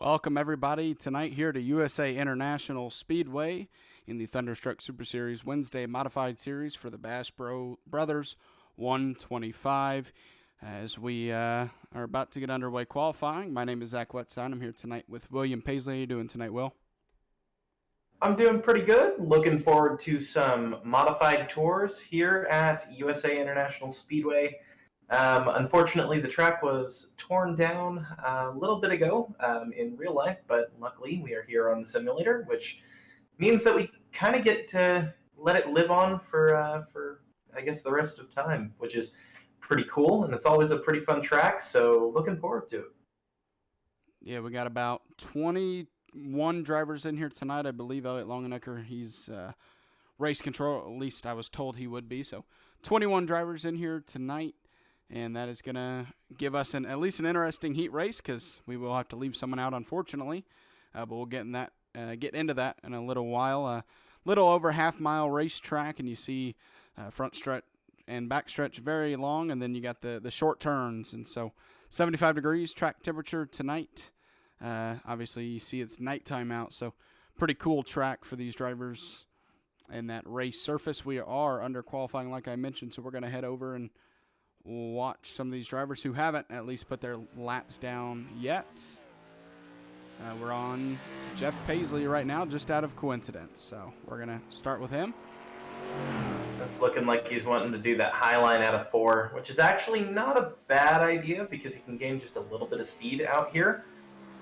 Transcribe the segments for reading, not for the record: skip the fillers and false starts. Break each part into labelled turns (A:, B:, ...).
A: Welcome, everybody, tonight here to USA International Speedway in the Thunderstruck Super Series Wednesday Modified Series for the Bash Brothers 125. As we are about to get underway qualifying, my name is Zach Wetstein. I'm here tonight with William Paisley. How are you doing tonight, Will?
B: I'm doing pretty good. Looking forward to some modified tours here at USA International Speedway. Unfortunately, the track was torn down a little bit ago in real life, but luckily we are here on the simulator, which means that we kind of get to let it live on for I guess the rest of time, which is pretty cool, and it's always a pretty fun track. So looking forward to it.
A: Yeah, we got about 21 drivers in here tonight. I believe Elliot Longenecker, he's race control. At least I was told he would be. So 21 drivers in here tonight. And that is going to give us at least an interesting heat race because we will have to leave someone out, unfortunately. But we'll get into that in a little while. A little over half-mile racetrack, and you see front stretch and back stretch very long, and then you got the short turns. And so 75 degrees track temperature tonight. Obviously, you see it's nighttime out, so pretty cool track for these drivers and that race surface. We are under qualifying, like I mentioned, so we're going to head over and we'll watch some of these drivers who haven't at least put their laps down yet. We're on Jeff Paisley right now, just out of coincidence. So we're going to start with him.
B: That's looking like he's wanting to do that high line out of 4, which is actually not a bad idea because he can gain just a little bit of speed out here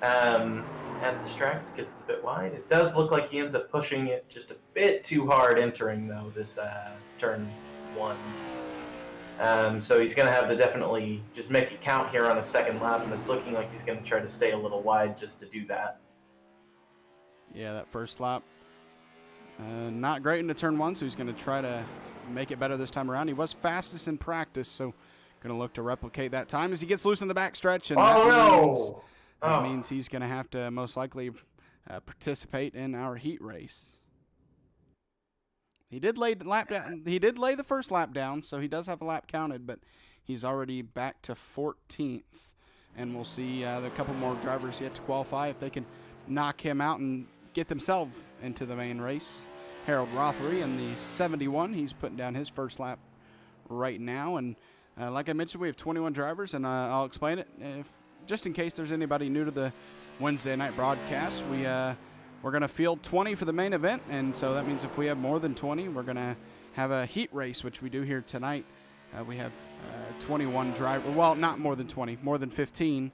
B: at this track because it's a bit wide. It does look like he ends up pushing it just a bit too hard entering, though, this turn 1. So he's going to have to definitely just make it count here on a second lap, and it's looking like he's going to try to stay a little wide just to do that.
A: Yeah, that first lap, not great into turn 1, so he's going to try to make it better this time around. He was fastest in practice, so going to look to replicate that time as he gets loose in the backstretch. And that means he's going to have to most likely participate in our heat race. He did lay the first lap down, so he does have a lap counted, but he's already back to 14th. And we'll see a couple more drivers yet to qualify if they can knock him out and get themselves into the main race. Harold Rothery in the 71, he's putting down his first lap right now. And like I mentioned, we have 21 drivers, and I'll explain it just in case there's anybody new to the Wednesday night broadcast. We're going to field 20 for the main event, and so that means if we have more than 20, we're going to have a heat race, which we do here tonight. We have 21 drivers. Well, not more than 20, more than 15.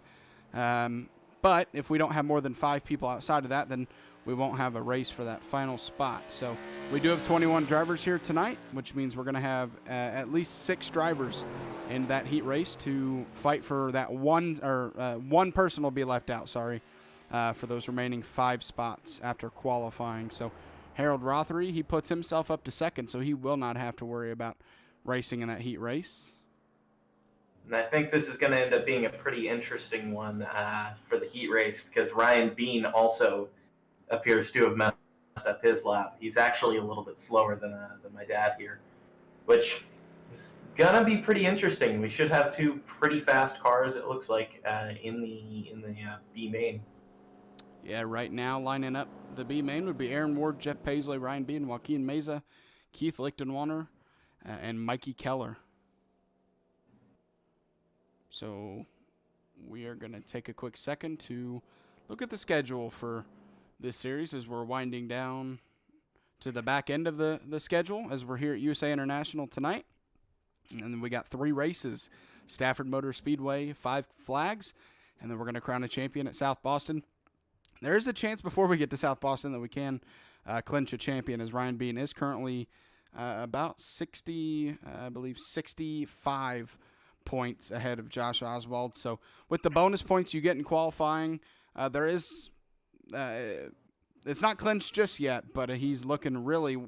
A: But if we don't have more than 5 people outside of that, then we won't have a race for that final spot. So we do have 21 drivers here tonight, which means we're going to have at least 6 drivers in that heat race to fight for that one person will be left out, for those remaining 5 spots after qualifying. So Harold Rothery, he puts himself up to second, so he will not have to worry about racing in that heat race.
B: And I think this is going to end up being a pretty interesting one for the heat race because Ryan Bean also appears to have messed up his lap. He's actually a little bit slower than my dad here, which is going to be pretty interesting. We should have 2 pretty fast cars, it looks like, in the B main.
A: Yeah, right now lining up the B main would be Aaron Ward, Jeff Paisley, Ryan Bean, Joaquin Meza, Keith Lichtenwater, and Mikey Keller. So we are going to take a quick second to look at the schedule for this series as we're winding down to the back end of the schedule as we're here at USA International tonight. And then we got 3 races, Stafford Motor Speedway, 5 flags, and then we're going to crown a champion at South Boston. There is a chance before we get to South Boston that we can clinch a champion, as Ryan Bean is currently about 65 points ahead of Josh Oswald. So with the bonus points you get in qualifying, it's not clinched just yet, but he's looking really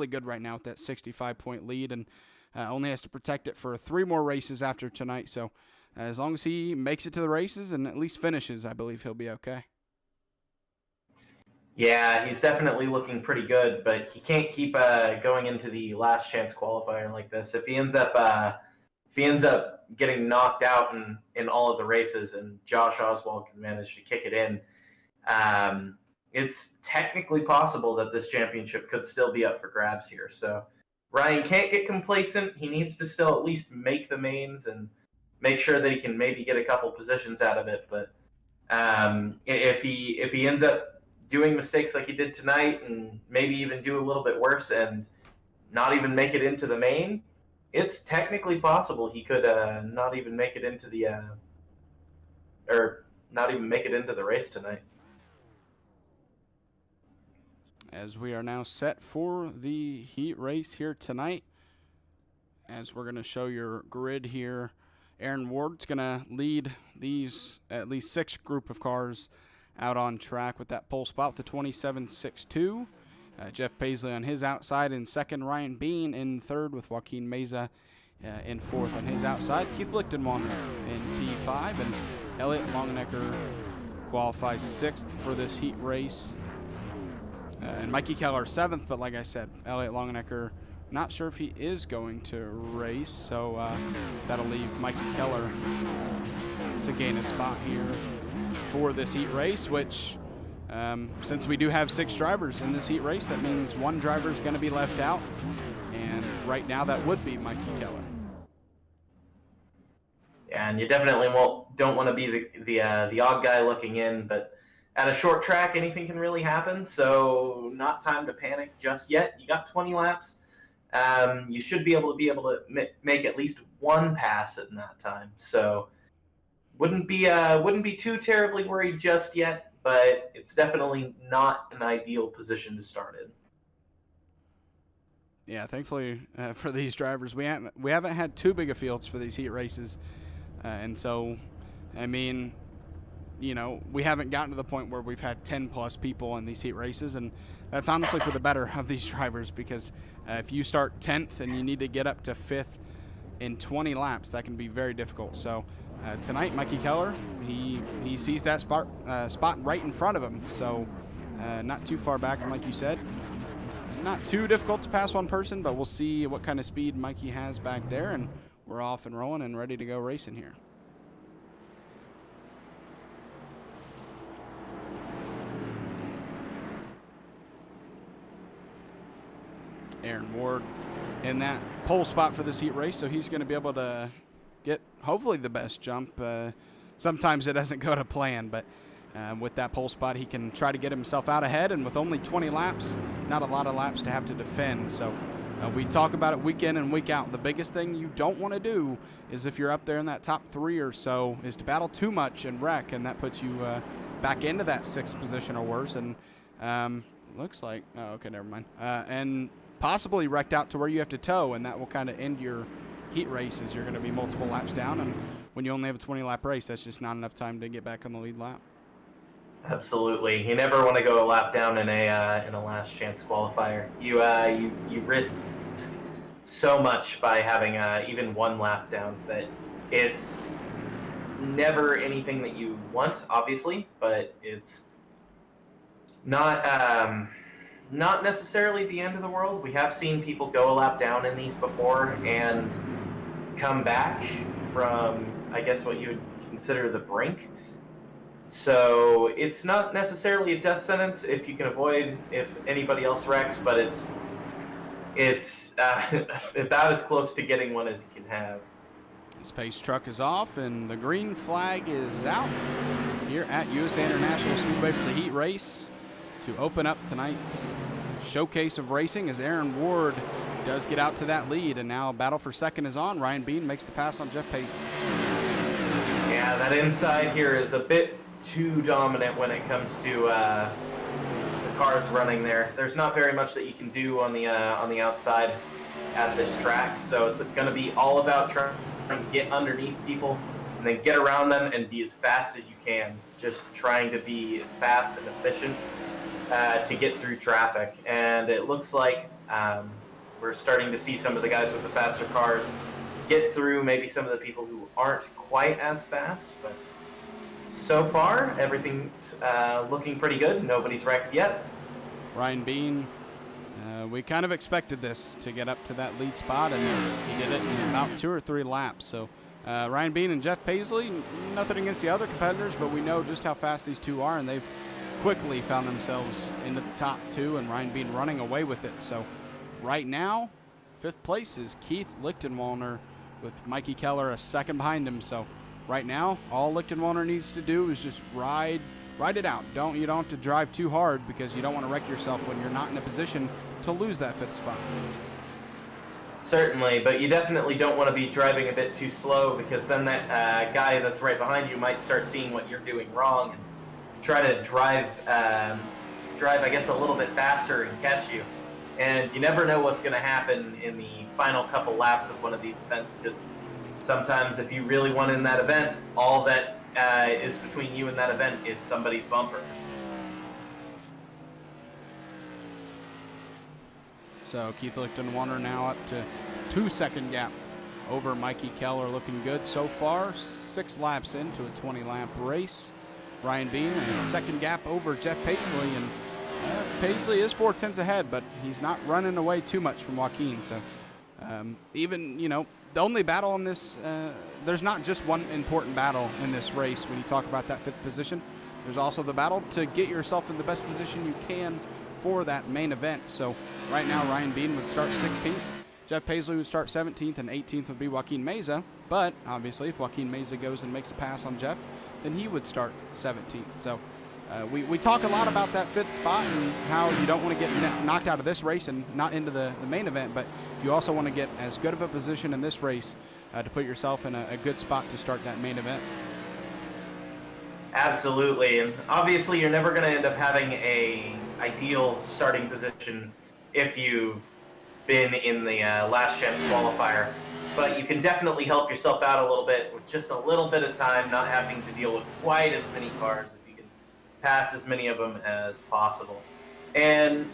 A: good right now with that 65-point lead, and only has to protect it for 3 more races after tonight. So as long as he makes it to the races and at least finishes, I believe he'll be okay.
B: Yeah, he's definitely looking pretty good, but he can't keep going into the last chance qualifier like this. If he ends up getting knocked out in all of the races, and Josh Oswald can manage to kick it in, it's technically possible that this championship could still be up for grabs here. So Ryan can't get complacent. He needs to still at least make the mains and make sure that he can maybe get a couple positions out of it. But if he ends up doing mistakes like he did tonight, and maybe even do a little bit worse and not even make it into the main, it's technically possible he could not even make it into the or not even make it into the race tonight.
A: As we are now set for the heat race here tonight, as we're going to show your grid here, Aaron Ward's going to lead these at least 6 group of cars out on track with that pole spot with the 27.62. Jeff Paisley on his outside in second. Ryan Bean in third with Joaquin Meza in fourth on his outside. Keith Lichtenwanger in P5, and Elliot Longenecker qualifies 6th for this heat race. And Mikey Keller 7th, but like I said, Elliot Longenecker, not sure if he is going to race, so that'll leave Mikey Keller to gain a spot here for this heat race, which since we do have 6 drivers in this heat race, that means 1 driver is going to be left out, and right now that would be Mikey Keller.
B: Yeah, and you definitely don't want to be the odd guy looking in, but at a short track, anything can really happen, so not time to panic just yet. You got 20 laps. You should be able to make at least 1 pass in that time, so wouldn't be too terribly worried just yet, but it's definitely not an ideal position to start in.
A: Yeah, thankfully for these drivers, we haven't had too big of fields for these heat races, and so, I mean, you know, we haven't gotten to the point where we've had 10-plus people in these heat races, and that's honestly for the better of these drivers, because if you start 10th and you need to get up to 5th in 20 laps, that can be very difficult. So tonight, Mikey Keller, he sees that spot right in front of him, so not too far back, and like you said, not too difficult to pass one person, but we'll see what kind of speed Mikey has back there, and we're off and rolling and ready to go racing here. Aaron Ward in that pole spot for this heat race, so he's going to be able to get hopefully the best jump. Sometimes it doesn't go to plan, but with that pole spot, he can try to get himself out ahead, and with only 20 laps, not a lot of laps to have to defend. So we talk about it week in and week out. The biggest thing you don't want to do is, if you're up there in that top 3 or so, is to battle too much and wreck, and that puts you back into that 6th position or worse. And looks like, oh, okay, never mind. And possibly wrecked out to where you have to tow, and that will kind of end your heat races. You're going to be multiple laps down, and when you only have a 20-lap race, that's just not enough time to get back on the lead lap.
B: Absolutely, you never want to go a lap down in a last chance qualifier. You risk so much by having even 1 lap down that it's never anything that you want, obviously, but it's not necessarily the end of the world. We have seen people go a lap down in these before and come back from, I guess, what you would consider the brink. So it's not necessarily a death sentence if you can avoid if anybody else wrecks, but it's about as close to getting one as you can have.
A: This pace truck is off, and the green flag is out here at USA International Speedway for the heat race to open up tonight's showcase of racing, as Aaron Ward does get out to that lead, and now a battle for second is on. Ryan Bean makes the pass on Jeff Paisley.
B: Yeah, that inside here is a bit too dominant when it comes to the cars running there. There's not very much that you can do on the outside at this track, so it's going to be all about trying to get underneath people and then get around them and be as fast as you can. Just trying to be as fast and efficient to get through traffic. And it looks like we're starting to see some of the guys with the faster cars get through maybe some of the people who aren't quite as fast, but so far everything's looking pretty good. Nobody's wrecked yet.
A: Ryan Bean, we kind of expected this to get up to that lead spot, and he did it in about 2 or 3 laps. So Ryan Bean and Jeff Paisley, nothing against the other competitors, but we know just how fast these two are, and they've quickly found themselves into the top 2, and Ryan Bean running away with it. So right now, 5th place is Keith Lichtenwalner with Mikey Keller a second behind him. So right now, all Lichtenwalner needs to do is just ride it out. You don't have to drive too hard, because you don't want to wreck yourself when you're not in a position to lose that 5th spot.
B: Certainly, but you definitely don't want to be driving a bit too slow, because then that guy that's right behind you might start seeing what you're doing wrong and try to drive, I guess, a little bit faster and catch you. And you never know what's going to happen in the final couple laps of one of these events, because sometimes if you really want in that event, all that is between you and that event is somebody's bumper.
A: So Keith Lichtenwalner now up to 2-second gap over Mikey Keller, looking good so far. 6 laps into a 20-lap race. Ryan Bean in a second gap over Jeff Paisley, and Paisley is 4/10 ahead, but he's not running away too much from Joaquin. So even, the only battle in this, there's not just one important battle in this race when you talk about that 5th position. There's also the battle to get yourself in the best position you can for that main event. So right now, Ryan Bean would start 16th, Jeff Paisley would start 17th, and 18th would be Joaquin Meza. But obviously, if Joaquin Meza goes and makes a pass on Jeff, then he would start 17th. So we talk a lot about that 5th spot and how you don't want to get knocked out of this race and not into the main event, but you also want to get as good of a position in this race to put yourself in a good spot to start that main event.
B: Absolutely, and obviously you're never going to end up having a ideal starting position if you've been in the last chance qualifier, but you can definitely help yourself out a little bit with just a little bit of time, not having to deal with quite as many cars, if you can pass as many of them as possible. And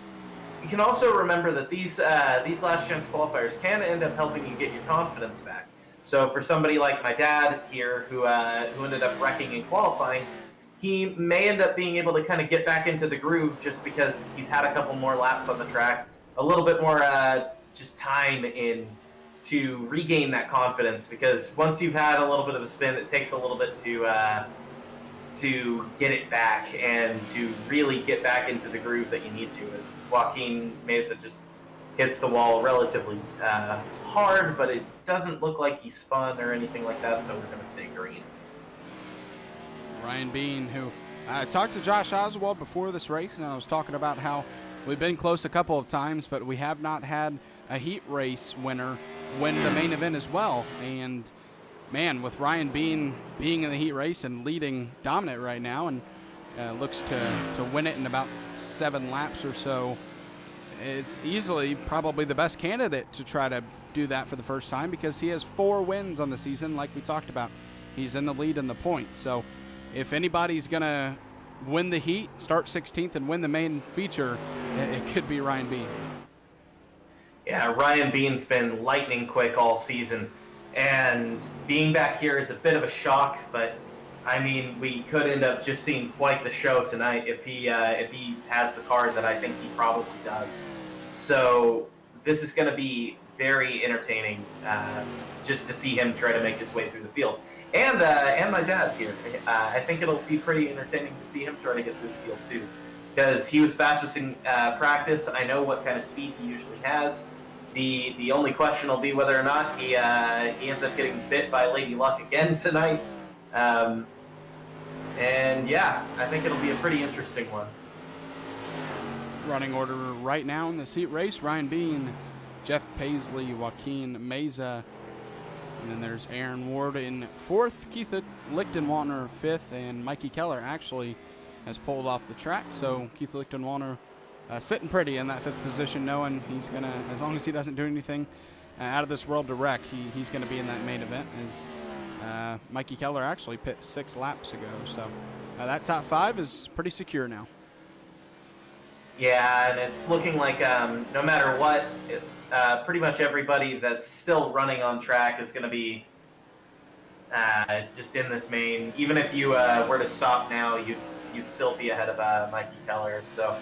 B: you can also remember that these last chance qualifiers can end up helping you get your confidence back. So for somebody like my dad here, who ended up wrecking in qualifying, he may end up being able to kind of get back into the groove just because he's had a couple more laps on the track, a little bit more just time in to regain that confidence, because once you've had a little bit of a spin, it takes a little bit to get it back and to really get back into the groove that you need to. As Joaquin Meza just hits the wall relatively hard, but it doesn't look like he spun or anything like that, so we're going to stay green.
A: Ryan Bean, who I talked to Josh Oswald before this race, and I was talking about how we've been close a couple of times, but we have not had a heat race winner win the main event as well. And man, with Ryan Bean being in the heat race and leading dominant right now, and looks to win it in about 7 laps or so, it's easily probably the best candidate to try to do that for the first time, because he has 4 wins on the season, like we talked about. He's in the lead in the points. So if anybody's going to win the heat, start 16th, and win the main feature, it could be Ryan Bean.
B: Yeah, Ryan Bean's been lightning quick all season, and being back here is a bit of a shock, but I mean, we could end up just seeing quite the show tonight if he has the card that I think he probably does. So this is going to be very entertaining, just to see him try to make his way through the field. And my dad here, I think it'll be pretty entertaining to see him try to get through the field too, because he was fastest in practice. I know what kind of speed he usually has. The only question will be whether or not he ends up getting bit by Lady Luck again tonight. And yeah, I think it'll be a pretty interesting one.
A: Running order right now in this heat race: Ryan Bean, Jeff Paisley, Joaquin Meza, and then there's Aaron Ward in 4th, Keith Lichtenwalner 5th, and Mikey Keller actually has pulled off the track. So Keith Lichtenwalner sitting pretty in that 5th position, knowing he's going to, as long as he doesn't do anything out of this world to wreck, he's going to be in that main event, as Mikey Keller actually pit 6 laps ago. So that top 5 is pretty secure now.
B: Yeah, and it's looking like no matter what, pretty much everybody that's still running on track is going to be just in this main. Even if you were to stop now, you'd still be ahead of Mikey Keller. So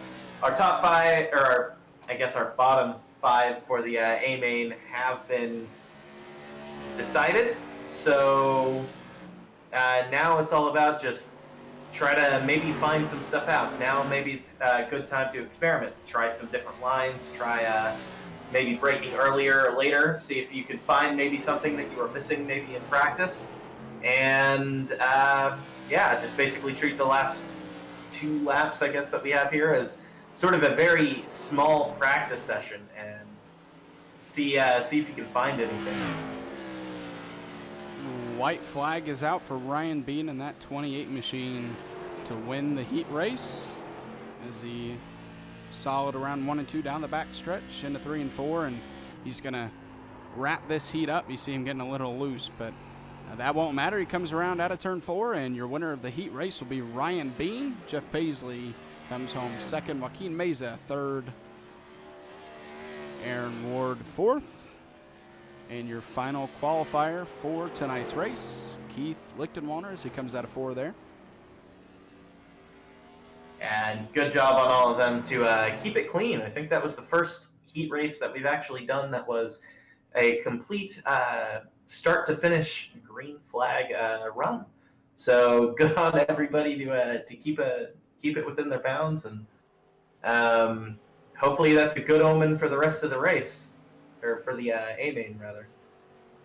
B: our top 5, or I guess our bottom 5 for the A main have been decided. So now it's all about just try to maybe find some stuff out. Now maybe it's a good time to experiment. Try some different lines. Try maybe braking earlier or later. See if you can find maybe something that you were missing maybe in practice. And yeah, just basically treat the last 2 laps, I guess, that we have here as sort of a very small practice session, and see if you can find anything.
A: White flag is out for Ryan Bean in that 28 machine to win the heat race, as he solid around 1 and 2 down the back stretch into 3 and 4, and he's gonna wrap this heat up. You see him getting a little loose, but that won't matter. He comes around out of turn 4, and your winner of the heat race will be Ryan Bean. Jeff Paisley comes home second. Joaquin Meza third. Aaron Ward fourth. And your final qualifier for tonight's race, Keith Lichtenwalner, as he comes out of 4 there.
B: And good job on all of them to keep it clean. I think that was the first heat race that we've actually done that was a complete start to finish green flag run. So good on everybody to keep it within their bounds, and hopefully that's a good omen for the rest of the race. Or for the A main, rather.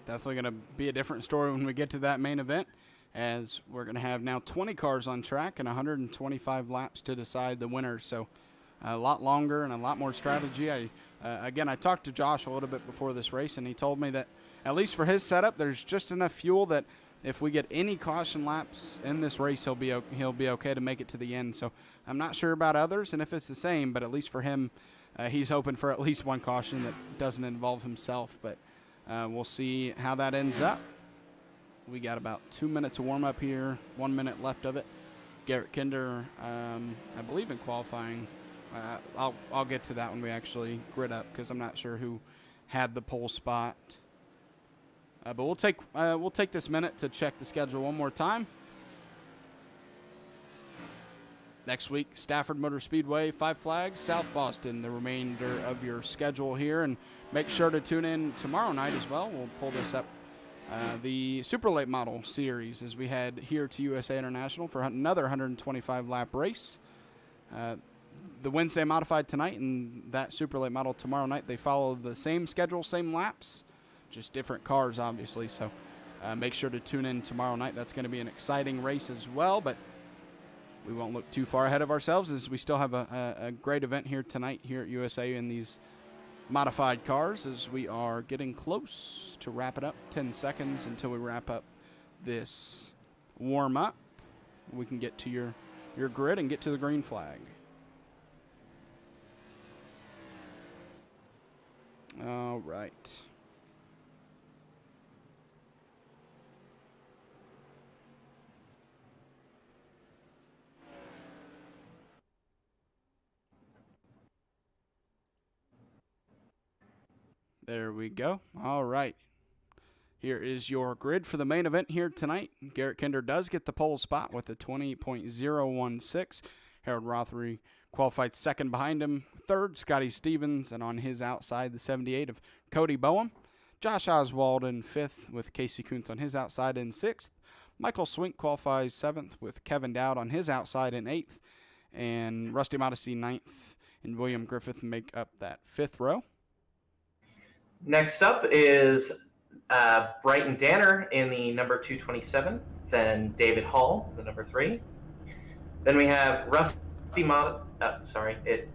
A: Definitely going to be a different story when we get to that main event, as we're going to have now 20 cars on track and 125 laps to decide the winner. So a lot longer and a lot more strategy. Again, I talked to Josh a little bit before this race, and he told me that at least for his setup, there's just enough fuel that if we get any caution laps in this race, he'll be okay to make it to the end. So I'm not sure about others and if it's the same, but at least for him, he's hoping for at least 1 caution that doesn't involve himself, but we'll see how that ends up. We got about 2 minutes of warm-up here, 1 minute left of it. Garrett Kinder, I believe in qualifying. I'll get to that when we actually grid up, because I'm not sure who had the pole spot. But we'll take this minute to check the schedule one more time. Next week, Stafford Motor Speedway, 5 Flags, South Boston, the remainder of your schedule here. And make sure to tune in tomorrow night as well. We'll pull this up. The Super Late Model Series as we head here to USA International for another 125-lap race. The Wednesday Modified tonight and that Super Late Model tomorrow night, they follow the same schedule, same laps, just different cars, obviously. So make sure to tune in tomorrow night. That's going to be an exciting race as well, but we won't look too far ahead of ourselves, as we still have a great event here tonight here at USA in these modified cars, as we are getting close to wrap it up. 10 seconds until we wrap up this warm-up. We can get to your grid and get to the green flag. All right. There we go. All right. Here is your grid for the main event here tonight. Garrett Kinder does get the pole spot with a 20.016. Harold Rothery qualified second behind him. Third, Scotty Stevens, and on his outside, the 78 of Cody Boehm. Josh Oswald in fifth with Casey Kuntz on his outside in sixth. Michael Swink qualifies seventh with Kevin Dowd on his outside in eighth. And Rusty Modesty ninth, and William Griffith make up that fifth row.
B: Next up is Brighton Danner in the number 227, then David Hall, the number 3. Then we have Rusty it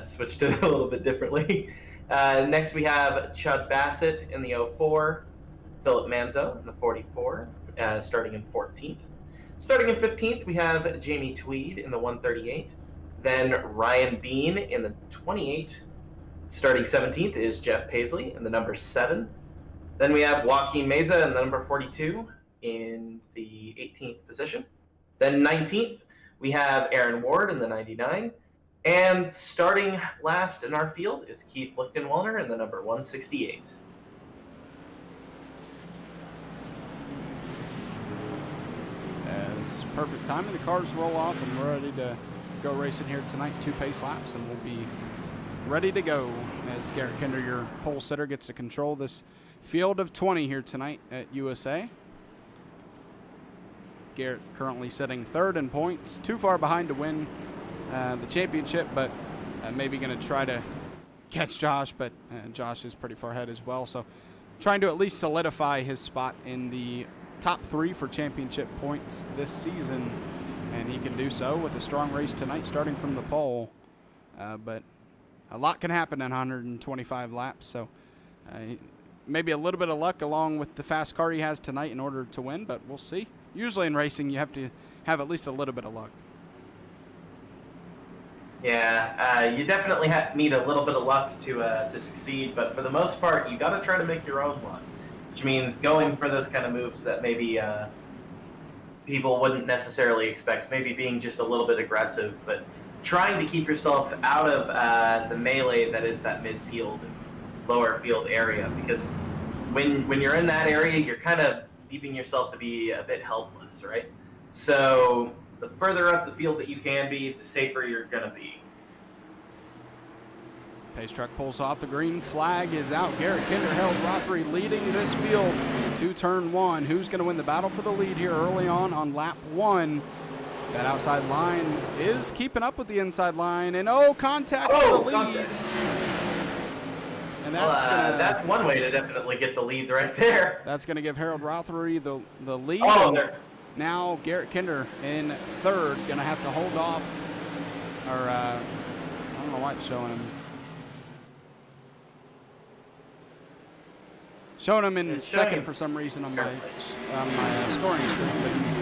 B: switched it a little bit differently. Next we have Chud Bassett in the 04, Philip Manzo in the 44, starting in 14th. Starting in 15th, we have Jamie Tweed in the 138, then Ryan Bean in the 28. Starting 17th is Jeff Paisley in the number 7. Then we have Joaquin Meza in the number 42 in the 18th position. Then 19th, we have Aaron Ward in the 99. And starting last in our field is Keith Lichtenwalner in the number 168.
A: As perfect timing, the cars roll off and we're ready to go racing here tonight. 2 pace laps, and we'll be ready to go as Garrett Kinder, your pole sitter, gets to control this field of 20 here tonight at USA. Garrett currently sitting third in points, too far behind to win the championship, but maybe going to try to catch Josh, but Josh is pretty far ahead as well. So trying to at least solidify his spot in the top 3 for championship points this season, and he can do so with a strong race tonight starting from the pole. But a lot can happen in 125 laps, so maybe a little bit of luck along with the fast car he has tonight in order to win, but we'll see. Usually in racing, you have to have at least a little bit of luck.
B: Yeah, you definitely need a little bit of luck to succeed, but for the most part, you got to try to make your own luck, which means going for those kind of moves that maybe people wouldn't necessarily expect, maybe being just a little bit aggressive, but trying to keep yourself out of the melee that is that midfield, lower field area, because when you're in that area, you're kind of leaving yourself to be a bit helpless, right? So the further up the field that you can be, the safer you're going to be.
A: Pace truck pulls off. The green flag is out. Garrett Kinder, Harold Rothery leading this field to turn 1. Who's going to win the battle for the lead here early on lap 1? That outside line is keeping up with the inside line, and contact for the lead.
B: Contact.
A: And that's
B: one way to definitely get the lead right there.
A: That's going to give Harold Rothery the lead. Now Garrett Kinder in third, going to have to hold off, or I don't know why it's showing him. Showing him in second for some reason on my scoring screen, but he's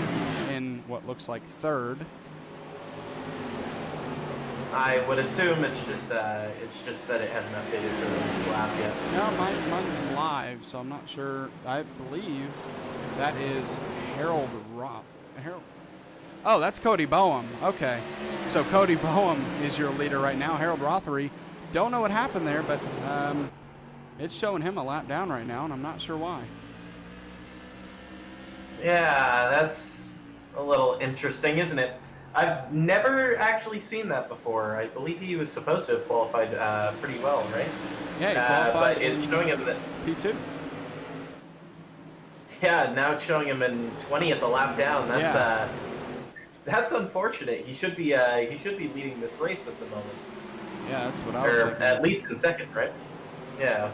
A: in what looks like third.
B: I would assume it's just that it hasn't updated for the next lap yet.
A: No, mine's live, so I'm not sure. I believe that is Harold. Oh, that's Cody Boehm. Okay, so Cody Boehm is your leader right now. Harold Rothery, don't know what happened there, but it's showing him a lap down right now, and I'm not sure why.
B: Yeah, that's a little interesting, isn't it? I've never actually seen that before. I believe he was supposed to have qualified pretty well, right?
A: Yeah, he qualified.
B: But it's showing him that
A: P2.
B: Yeah, now it's showing him in 20th, a lap down. That's unfortunate. He should be leading this race at the moment.
A: Yeah, that's what I was thinking.
B: At least in second, right? Yeah.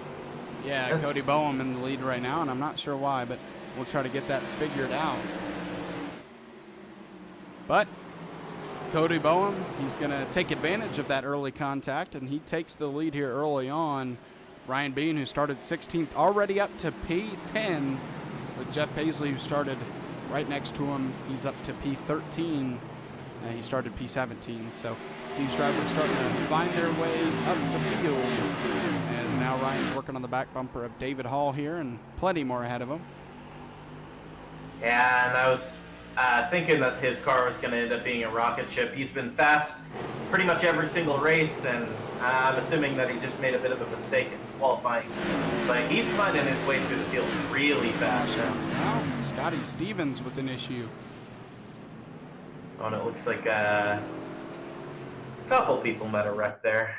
A: Yeah, Cody Boehm in the lead right now, and I'm not sure why, but we'll try to get that figured out. But Cody Boehm, he's going to take advantage of that early contact, and he takes the lead here early on. Ryan Bean, who started 16th, already up to P10, with Jeff Paisley, who started right next to him. He's up to P13. He started P17. So these drivers starting to find their way up the field, as now Ryan's working on the back bumper of David Hall here, and plenty more ahead of him.
B: Yeah, and I was thinking that his car was going to end up being a rocket ship. He's been fast pretty much every single race, and I'm assuming that he just made a bit of a mistake in qualifying. But he's finding his way through the field really fast now.
A: Scotty Stevens with an issue.
B: Oh, and it looks like a couple people met a wreck there.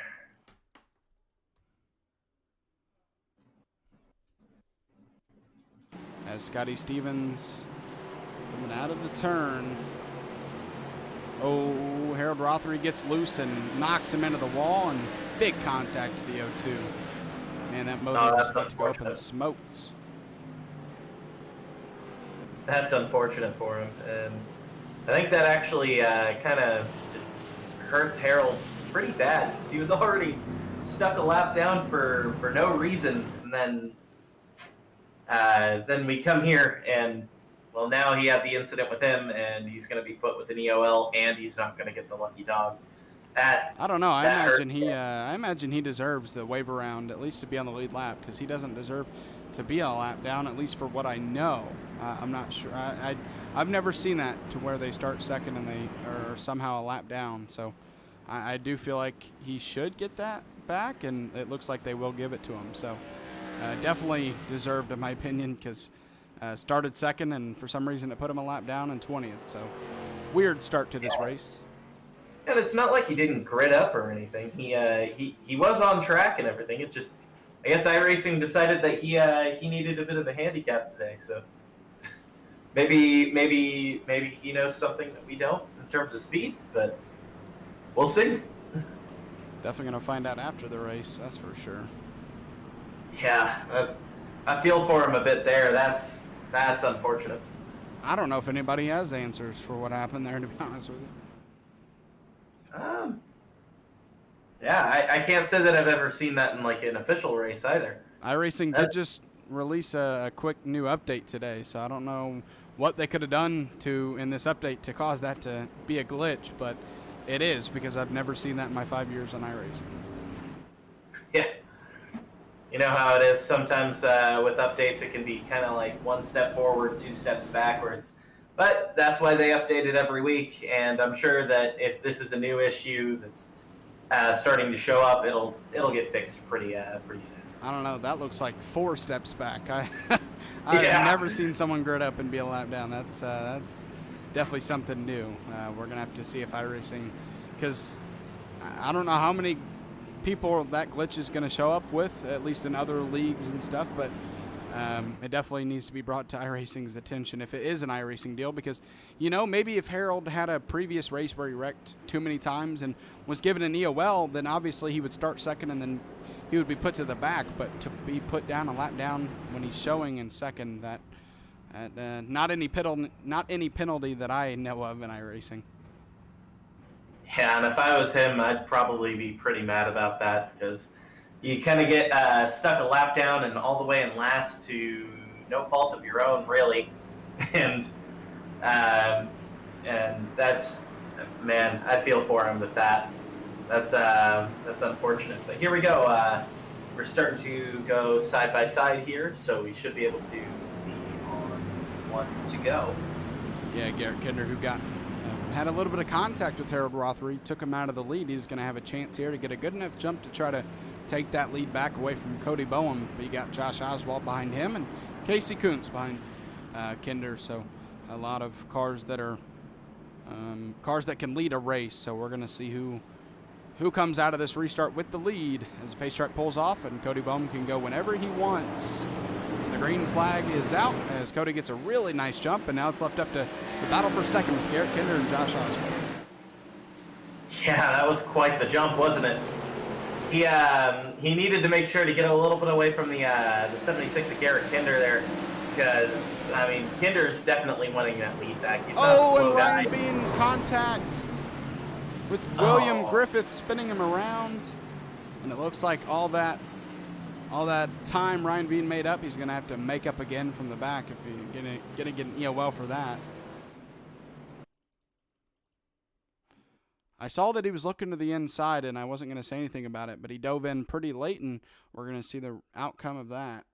A: As Scotty Stevens coming out of the turn. Oh, Harold Rothery gets loose and knocks him into the wall, and big contact to the O2. Man, that motor was about to go up in the smokes.
B: That's unfortunate for him, and I think that actually kind of just hurts Harold pretty bad, because he was already stuck a lap down for no reason, and then we come here and, well, now he had the incident with him, and he's going to be put with an EOL, and he's not going to get the lucky dog.
A: I don't know. I imagine he deserves the wave around, at least to be on the lead lap, because he doesn't deserve to be a lap down, at least for what I know. I'm not sure. I've never seen that to where they start second and they are somehow a lap down. So I do feel like he should get that back, and it looks like they will give it to him. So definitely deserved, in my opinion, because started second, and for some reason it put him a lap down in 20th. So weird start to this race.
B: And it's not like he didn't grit up or anything. He was on track and everything. It just, I guess iRacing decided that he needed a bit of a handicap today. So maybe he knows something that we don't in terms of speed, but we'll see.
A: Definitely going to find out after the race, that's for sure.
B: Yeah, I feel for him a bit there. That's unfortunate.
A: I don't know if anybody has answers for what happened there, to be honest with you.
B: Yeah, I can't say that I've ever seen that in like an official race either.
A: iRacing did just release a quick new update today, so I don't know what they could have done in this update to cause that to be a glitch, but it is, because I've never seen that in my 5 years on iRacing.
B: Yeah. You know how it is sometimes with updates, it can be kind of like one step forward, 2 steps backwards. But that's why they update it every week, and I'm sure that if this is a new issue that's starting to show up, it'll get fixed pretty soon.
A: I don't know. That looks like 4 steps back. I've never seen someone grid up and be a lap down. That's definitely something new. We're gonna have to see if iRacing, because I don't know how many people that glitch is gonna show up with, at least in other leagues and stuff, but it definitely needs to be brought to iRacing's attention if it is an iRacing deal, because, you know, maybe if Harold had a previous race where he wrecked too many times and was given an EOL, then obviously he would start second and then he would be put to the back. But to be put down a lap down when he's showing in second, not any penalty that I know of in iRacing.
B: Yeah, and if I was him, I'd probably be pretty mad about that, because you kind of get stuck a lap down and all the way in last to no fault of your own, really. And that's, man, I feel for him with that. That's unfortunate. But here we go. We're starting to go side by side here, so we should be able to be on one to go.
A: Yeah, Garrett Kinder, who had a little bit of contact with Harold Rothery, took him out of the lead. He's going to have a chance here to get a good enough jump to try to take that lead back away from Cody Bowen. But you got Josh Oswald behind him and Casey Kuntz behind Kinder. So a lot of cars that are cars that can lead a race. So we're going to see who comes out of this restart with the lead as the pace track pulls off, and Cody Bowen can go whenever he wants. The green flag is out as Cody gets a really nice jump, and now it's left up to the battle for second with Garrett Kinder and Josh Oswald.
B: Yeah, that was quite the jump, wasn't it? He needed to make sure to get a little bit away from the 76 of Garrett Kinder there, because, I mean, Kinder's definitely winning that lead back. He's not a slow
A: and
B: guy.
A: Ryan Bean in contact with William Griffith spinning him around, and it looks like all that time Ryan Bean made up, he's going to have to make up again from the back if he's going to get an EOL for that. I saw that he was looking to the inside, and I wasn't going to say anything about it, but he dove in pretty late, and we're going to see the outcome of that.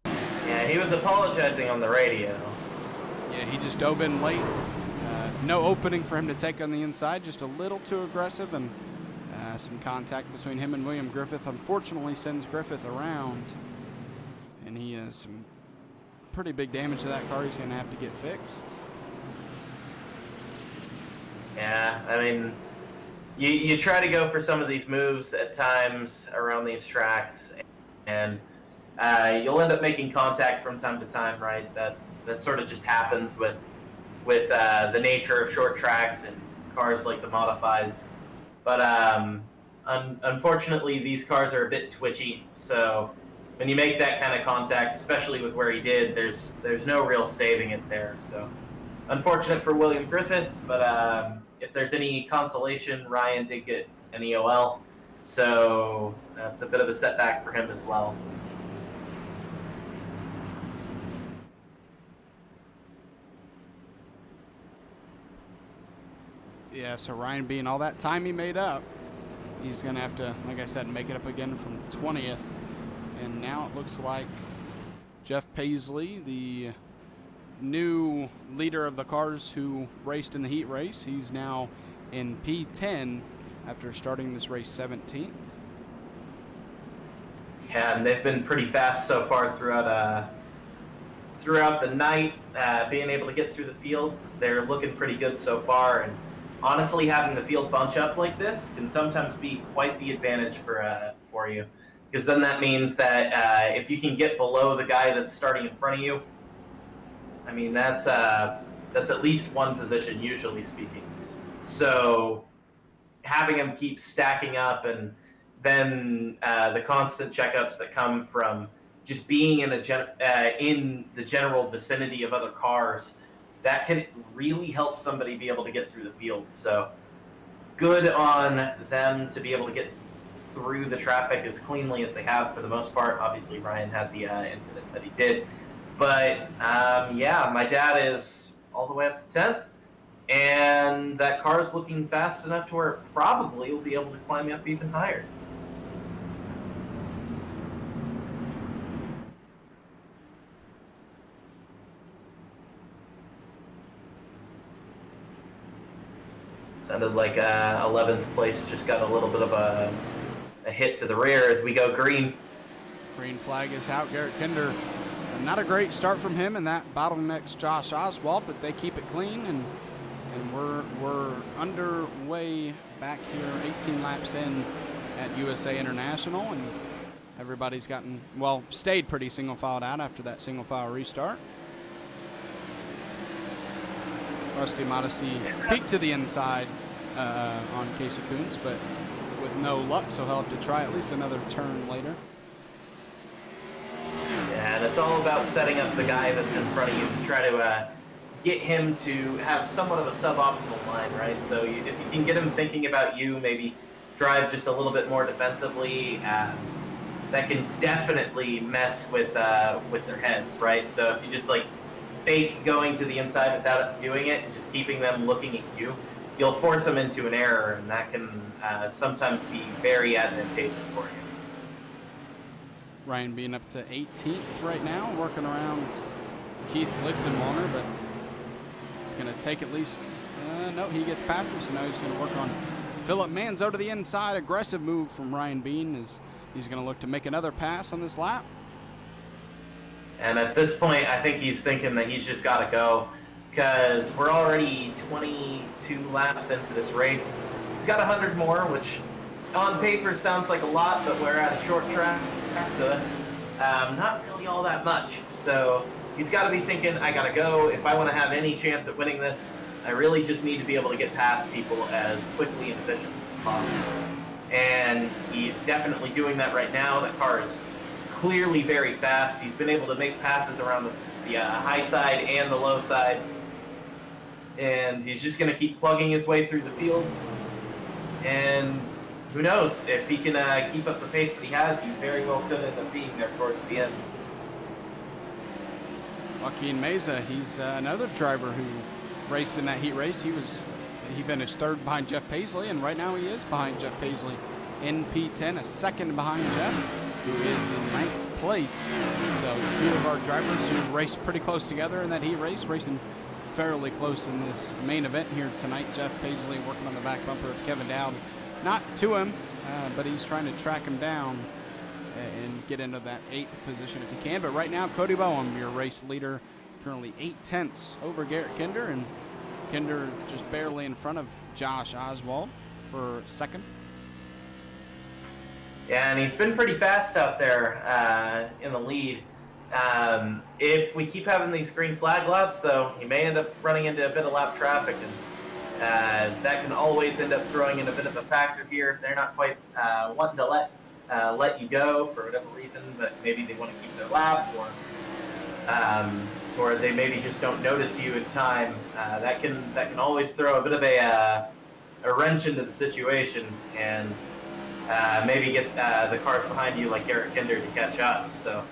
B: Yeah, he was apologizing on the radio.
A: Yeah, he just dove in late. No opening for him to take on the inside, just a little too aggressive, and some contact between him and William Griffith unfortunately sends Griffith around, and he has some pretty big damage to that car he's going to have to get fixed.
B: Yeah, I mean, you try to go for some of these moves at times around these tracks, and you'll end up making contact from time to time, right? That sort of just happens with the nature of short tracks and cars like the modifieds. But unfortunately, these cars are a bit twitchy, so when you make that kind of contact, especially with where he did, there's no real saving it there. So unfortunate for William Griffith, but if there's any consolation, Ryan did get an EOL, so that's a bit of a setback for him as well.
A: Yeah, so Ryan Bean, all that time he made up, he's going to have to, like I said, make it up again from 20th. And now it looks like Jeff Paisley, the new leader of the cars who raced in the heat race, he's now in P10 after starting this race 17th.
B: Yeah, and they've been pretty fast so far throughout the night, being able to get through the field. They're looking pretty good so far, and honestly, having the field bunch up like this can sometimes be quite the advantage for you, because then that means that if you can get below the guy that's starting in front of you, I mean, that's at least one position, usually speaking. So having him keep stacking up, and then the constant checkups that come from just being in in the general vicinity of other cars, that can really help somebody be able to get through the field. So good on them to be able to get through the traffic as cleanly as they have for the most part. Obviously, Ryan had the incident that he did. But yeah, my dad is all the way up to 10th. And that car is looking fast enough to where it probably will be able to climb up even higher. Sounded like 11th place just got a little bit of a hit to the rear as we go green.
A: Green flag is out. Garrett Kinder, not a great start from him, and that bottlenecks Josh Oswald, but they keep it clean, and we're underway back here, 18 laps in at USA International, and everybody's stayed pretty single filed out after that single file restart. Rusty Modesty peeked to the inside on Casey Coons, but with no luck, so he'll have to try at least another turn later.
B: Yeah, and it's all about setting up the guy that's in front of you to try to get him to have somewhat of a suboptimal line, right? So if you can get him thinking about you, maybe drive just a little bit more defensively, that can definitely mess with their heads, right? So if you just like fake going to the inside without doing it and just keeping them looking at you, you'll force them into an error, and that can sometimes be very advantageous for you.
A: Ryan being up to 18th right now, working around Keith Lichtenwalner, but it's going to take at least, no, he gets past him, so now he's going to work on Philip Manzo to the inside. Aggressive move from Ryan Bean as he's going to look to make another pass on this lap.
B: And at this point, I think he's thinking that he's just got to go, because we're already 22 laps into this race. He's got 100 more, which on paper sounds like a lot, but we're at a short track, so that's not really all that much. So he's got to be thinking, I got to go. If I want to have any chance at winning this, I really just need to be able to get past people as quickly and efficiently as possible. And he's definitely doing that right now. That car is clearly very fast. He's been able to make passes around the high side and the low side. And he's just going to keep plugging his way through the field. And who knows, if he can keep up the pace that he has, he very well could end up being there towards the end.
A: Joaquin Meza, he's another driver who raced in that heat race. He finished third behind Jeff Paisley, and right now he is behind Jeff Paisley in P10, a second behind Jeff, who is in 9th place. So two of our drivers who raced pretty close together in that heat race, racing fairly close in this main event here tonight. Jeff Paisley working on the back bumper of Kevin Dowd. Not to him, but he's trying to track him down and get into that 8th position if he can. But right now, Cody Boehm, your race leader, currently 8/10 over Garrett Kinder, and Kinder just barely in front of Josh Oswald for second.
B: Yeah, and he's been pretty fast out there in the lead. If we keep having these green flag laps, though, he may end up running into a bit of lap traffic, and that can always end up throwing in a bit of a factor here if they're not quite wanting to let you go for whatever reason, but maybe they want to keep their lap, or they maybe just don't notice you in time. That can always throw a bit of a wrench into the situation, and maybe get the cars behind you like Garrett Kinder to catch up. So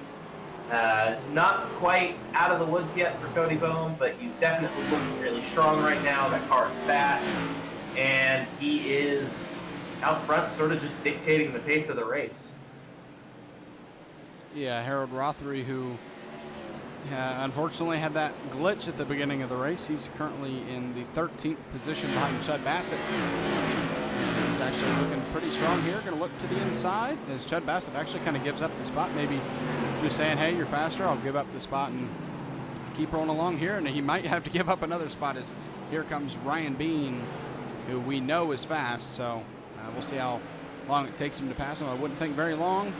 B: not quite out of the woods yet for Cody Boehm, but he's definitely looking really strong right now. That car is fast, and he is out front sort of just dictating the pace of the race.
A: Yeah, Harold Rothery, who unfortunately had that glitch at the beginning of the race. He's currently in the 13th position behind Chud Bassett. He's actually looking pretty strong here. Going to look to the inside as Chud Bassett actually kind of gives up the spot. Maybe just saying, hey, you're faster, I'll give up the spot and keep rolling along here. And he might have to give up another spot as here comes Ryan Bean, who we know is fast. So we'll see how long it takes him to pass him. I wouldn't think very long.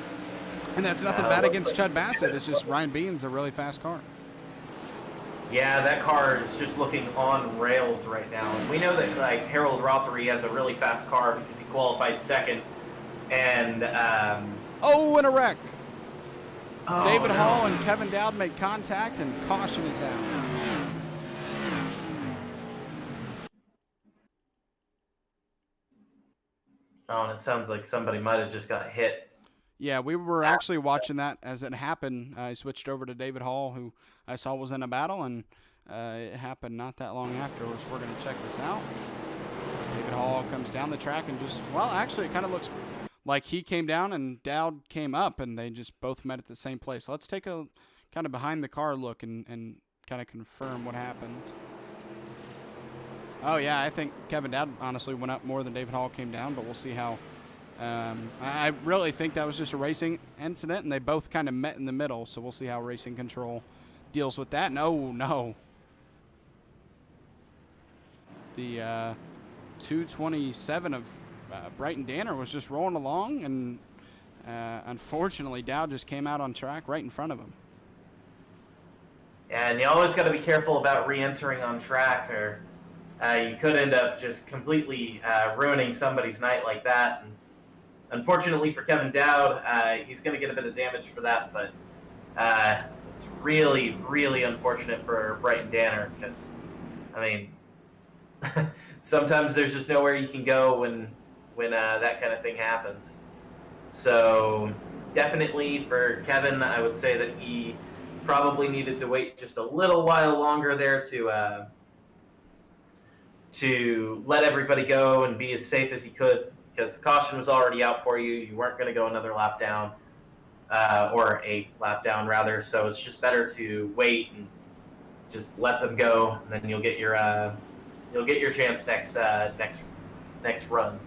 A: And that's nothing bad against Chud Bassett. It's just Ryan Bean's a really fast car.
B: Yeah, that car is just looking on rails right now. And we know that like Harold Rothery has a really fast car because he qualified second. And
A: Oh, and a wreck.
B: oh,
A: David
B: no.
A: Hall and Kevin Dowd make contact, and caution is out.
B: Oh, and it sounds like somebody might have just got hit.
A: Yeah, we were actually watching that as it happened. I switched over to David Hall, who I saw was in a battle, and it happened not that long afterwards. We're going to check this out. David Hall comes down the track and just, well, actually, it kind of looks like he came down and Dowd came up, and they just both met at the same place. So let's take a kind of behind the car look and kind of confirm what happened. Oh, yeah, I think Kevin Dowd honestly went up more than David Hall came down, but we'll see how. I really think that was just a racing incident, and they both kind of met in the middle, so we'll see how Racing Control deals with that. No. The 227 of Brighton Danner was just rolling along, and unfortunately, Dowd just came out on track right in front of him.
B: And you always got to be careful about re-entering on track, or you could end up just completely ruining somebody's night like that. And unfortunately for Kevin Dowd, he's going to get a bit of damage for that, but it's really, really unfortunate for Brighton Danner because, I mean, sometimes there's just nowhere you can go when that kind of thing happens. So definitely for Kevin, I would say that he probably needed to wait just a little while longer there to let everybody go and be as safe as he could, because the caution was already out for you. You weren't going to go another lap down, or a lap down rather. So it's just better to wait and just let them go, and then you'll get your chance next run.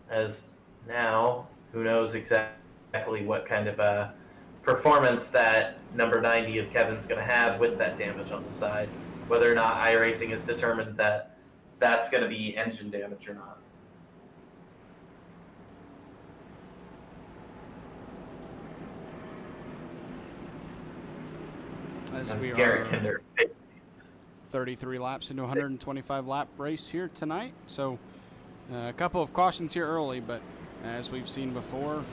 B: As now, who knows exactly what kind of performance that number 90 of Kevin's going to have with that damage on the side. Whether or not iRacing has determined that that's going to be engine damage or not.
A: As we
B: Garrett
A: are
B: Kinder.
A: 33 laps into a 125 lap race here tonight. So a couple of cautions here early, but as we've seen before,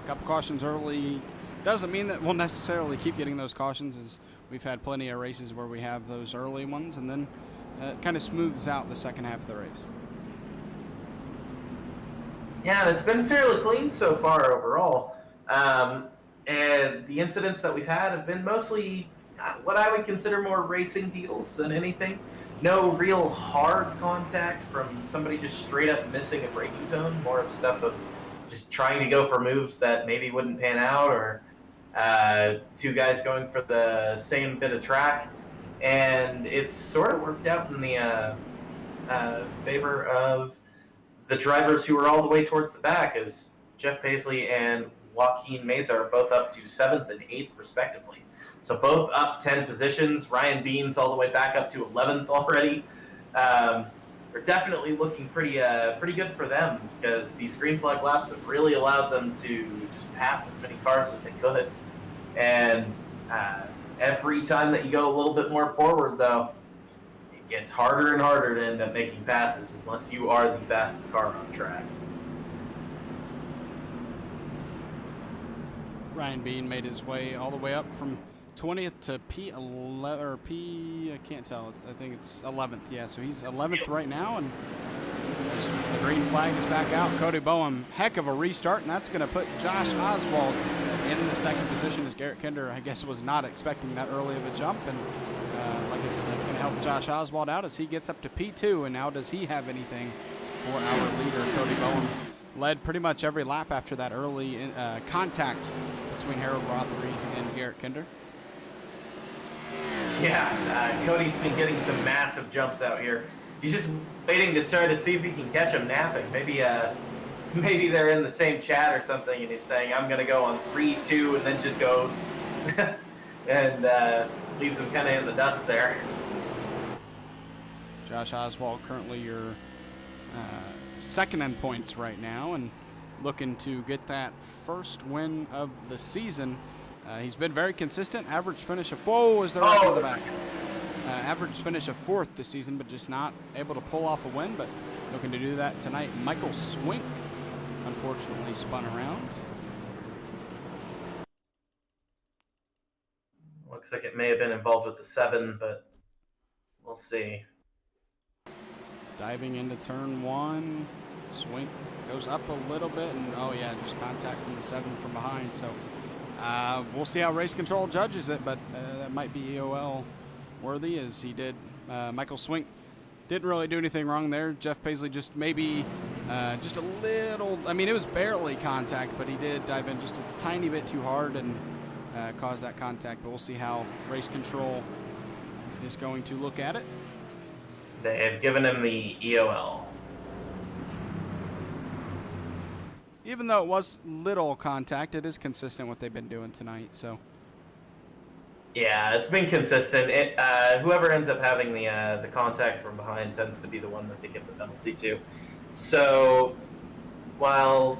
A: a couple cautions early doesn't mean that we'll necessarily keep getting those cautions, as we've had plenty of races where we have those early ones, and then it kind of smooths out the second half of the race.
B: Yeah, and it's been fairly clean so far overall. And the incidents that we've had have been mostly what I would consider more racing deals than anything. No real hard contact from somebody just straight up missing a braking zone, more of stuff of just trying to go for moves that maybe wouldn't pan out, or two guys going for the same bit of track. And it's sort of worked out in the favor of the drivers who are all the way towards the back, as Jeff Paisley and Joaquin Meza are both up to 7th and 8th respectively. So both up 10 positions. Ryan Beans all the way back up to 11th already. They're definitely looking pretty good for them, because these green flag laps have really allowed them to just pass as many cars as they could. And every time that you go a little bit more forward, though, it gets harder and harder to end up making passes unless you are the fastest car on track.
A: Ryan Bean made his way all the way up from 20th to P11, or I can't tell. I think it's 11th. Yeah, so he's 11th right now, and the green flag is back out. Cody Boehm, heck of a restart, and that's going to put Josh Oswald in the second position, as Garrett Kinder, I guess, was not expecting that early of a jump. And like I said, that's going to help Josh Oswald out as he gets up to P2. And now does he have anything for our leader? Cody Boehm led pretty much every lap after that early contact between Harold Rothery and Garrett Kinder.
B: Yeah, Cody's been getting some massive jumps out here. He's just waiting to try to see if he can catch him napping. Maybe they're in the same chat or something, and he's saying, I'm going to go on 3, 2, and then just goes. And leaves him kind of in the dust there.
A: Josh Oswald currently your second in points right now, and looking to get that first win of the season. He's been very consistent. Average finish of is the right in the back. Average finish of 4th this season, but just not able to pull off a win. But looking to do that tonight. Michael Swink, unfortunately, spun around.
B: Looks like it may have been involved with the 7, but we'll see.
A: Diving into turn 1. Swink goes up a little bit, and just contact from the 7 from behind. So we'll see how race control judges it, but that might be EOL worthy, as he did. Michael Swink didn't really do anything wrong there. Jeff Paisley just maybe just a little, I mean, it was barely contact, but he did dive in just a tiny bit too hard and cause that contact. But we'll see how race control is going to look at it.
B: They have given him the EOL.
A: Even though it was little contact, it is consistent what they've been doing tonight. So.
B: Yeah, it's been consistent. Whoever ends up having the contact from behind tends to be the one that they give the penalty to. So, while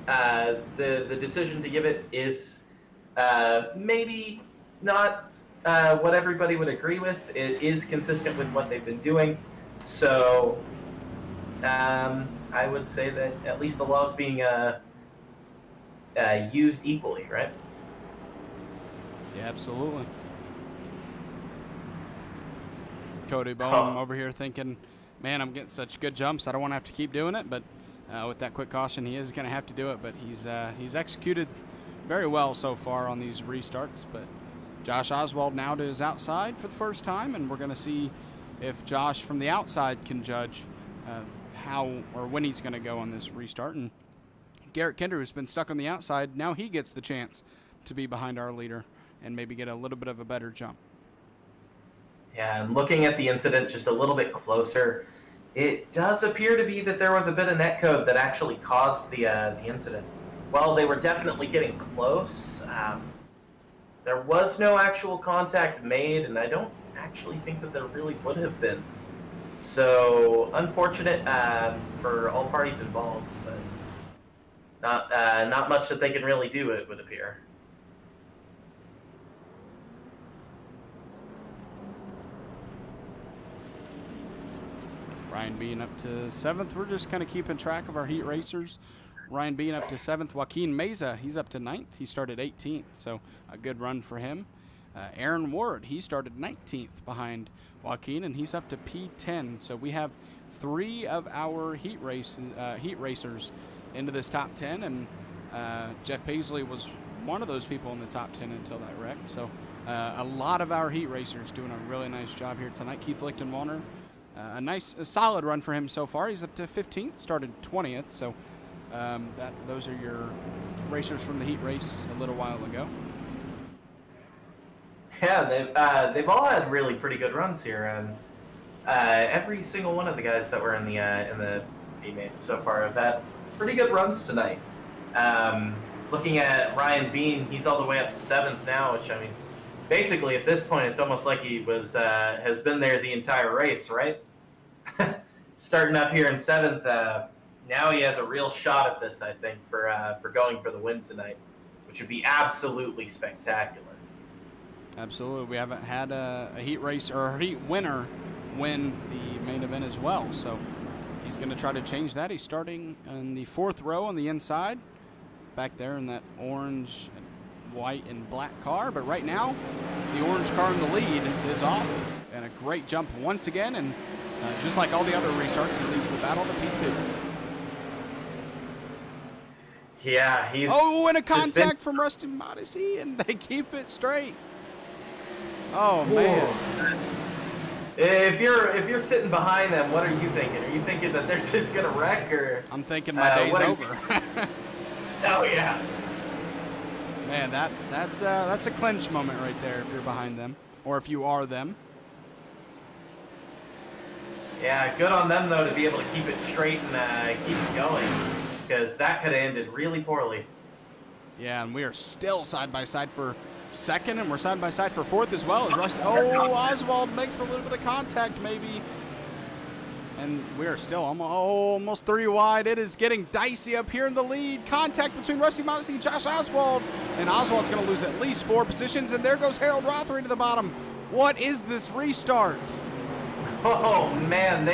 B: the decision to give it is maybe not what everybody would agree with, it is consistent with what they've been doing. So, I would say that at least the law is being used equally, right?
A: Yeah, absolutely. Cody Boehm over here thinking, man, I'm getting such good jumps. I don't want to have to keep doing it, but with that quick caution, he is going to have to do it. But he's executed very well so far on these restarts. But Josh Oswald now to his outside for the first time, and we're going to see if Josh from the outside can judge how or when he's going to go on this restart. And Garrett Kinder, who's been stuck on the outside, now he gets the chance to be behind our leader and maybe get a little bit of a better jump.
B: Yeah, and looking at the incident just a little bit closer, it does appear to be that there was a bit of netcode that actually caused the incident. While they were definitely getting close, there was no actual contact made, and I don't actually think that there really would have been. So, unfortunate for all parties involved, but not much that they can really do, it would appear.
A: Ryan Bean up to 7th. We're just kind of keeping track of our heat racers. Ryan Bean up to 7th. Joaquin Meza, he's up to 9th. He started 18th, so a good run for him. Aaron Ward, he started 19th behind Joaquin, and he's up to P10. So we have 3 of our heat racers into this top 10, and Jeff Paisley was one of those people in the top 10 until that wreck. So a lot of our heat racers doing a really nice job here tonight. Keith Lichtenwalner, a solid run for him so far. He's up to 15th, started 20th. So those are your racers from the heat race a little while ago.
B: Yeah, they've all had really pretty good runs here, and every single one of the guys that were in the B-main so far have had pretty good runs tonight. Looking at Ryan Bean, he's all the way up to 7th now, which, I mean, basically at this point it's almost like he has been there the entire race, right? Starting up here in 7th, now he has a real shot at this, I think, for going for the win tonight, which would be absolutely spectacular.
A: Absolutely. We haven't had a heat race or a heat winner win the main event as well, so he's going to try to change that. He's starting in the 4th row on the inside, back there in that orange, white, and black car. But right now, the orange car in the lead is off, and a great jump once again, and just like all the other restarts, he leads the battle to P2.
B: Yeah, he's...
A: Oh, and a contact from Rusty Modesty, and they keep it straight. Oh, man.
B: If you're sitting behind them, what are you thinking? Are you thinking that they're just going to wreck, or...
A: I'm thinking my day's over.
B: Oh, yeah.
A: Man, that's a clinch moment right there if you're behind them, or if you are them.
B: Yeah, good on them, though, to be able to keep it straight and keep it going, because that could have ended really poorly.
A: Yeah, and we are still side by side for 2nd, and we're side by side for 4th as well. As Rusty, Oswald makes a little bit of contact, maybe. And we are still almost 3 wide. It is getting dicey up here in the lead. Contact between Rusty Modesty and Josh Oswald. And Oswald's going to lose at least 4 positions. And there goes Harold Rothery to the bottom. What is this restart?
B: Oh, man.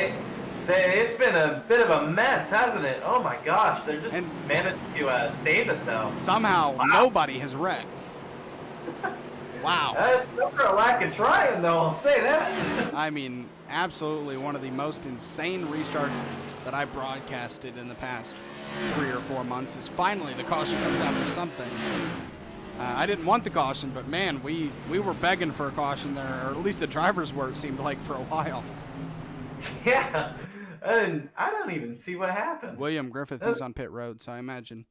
B: It's been a bit of a mess, hasn't it? Oh, my gosh. They're just managed to save it, though.
A: Somehow, nobody has wrecked. Wow.
B: That's not for a lack of trying, though. I'll say that.
A: I mean, absolutely one of the most insane restarts that I broadcasted in the past 3 or 4 months is finally the caution comes out for something. I didn't want the caution, but man, we were begging for a caution there, or at least the drivers were, it seemed like, for a while.
B: Yeah, and I don't even see what happened.
A: William Griffith is on pit road, so I imagine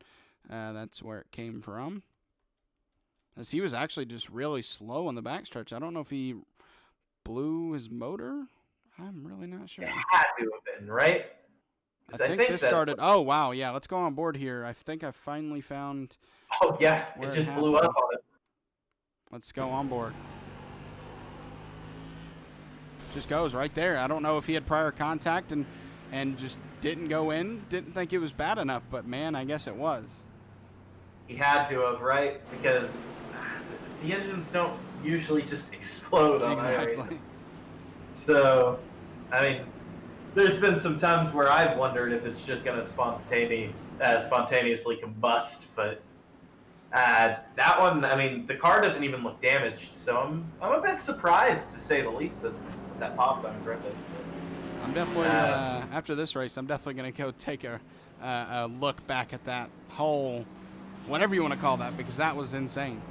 A: that's where it came from. As he was actually just really slow on the backstretch. I don't know if he blew his motor. I'm really not sure.
B: It had to have been, right?
A: I think this started. Oh, wow. Yeah, let's go on board here. I think I finally found.
B: Oh, yeah. It just blew up on it.
A: Let's go on board. Just goes right there. I don't know if he had prior contact and just didn't go in. Didn't think it was bad enough, but man, I guess it was.
B: He had to have, right? Because the engines don't usually just explode on
A: Exactly.
B: So, I mean, there's been some times where I've wondered if it's just going to spontaneously combust, but that one, I mean, the car doesn't even look damaged, so I'm a bit surprised, to say the least, that popped on Griffith.
A: I'm definitely after this race, I'm definitely going to go take a look back at that whole, whatever you want to call that, because that was insane.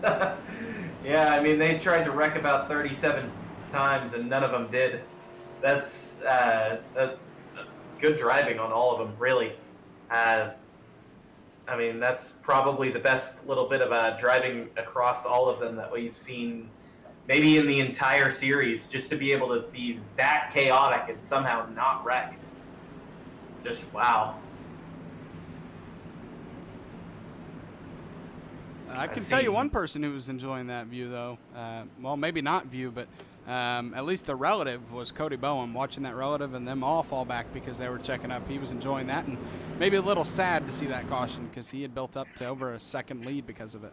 B: Yeah, I mean, they tried to wreck about 37 times, and none of them did. That's good driving on all of them, really. I mean, that's probably the best little bit of driving across all of them that we've seen maybe in the entire series, just to be able to be that chaotic and somehow not wreck. Just wow.
A: I can tell you one person who was enjoying that view, though. Well, maybe not view, but at least the relative was Cody Bowen, watching that relative and them all fall back because they were checking up. He was enjoying that, and maybe a little sad to see that caution because he had built up to over a second lead because of it.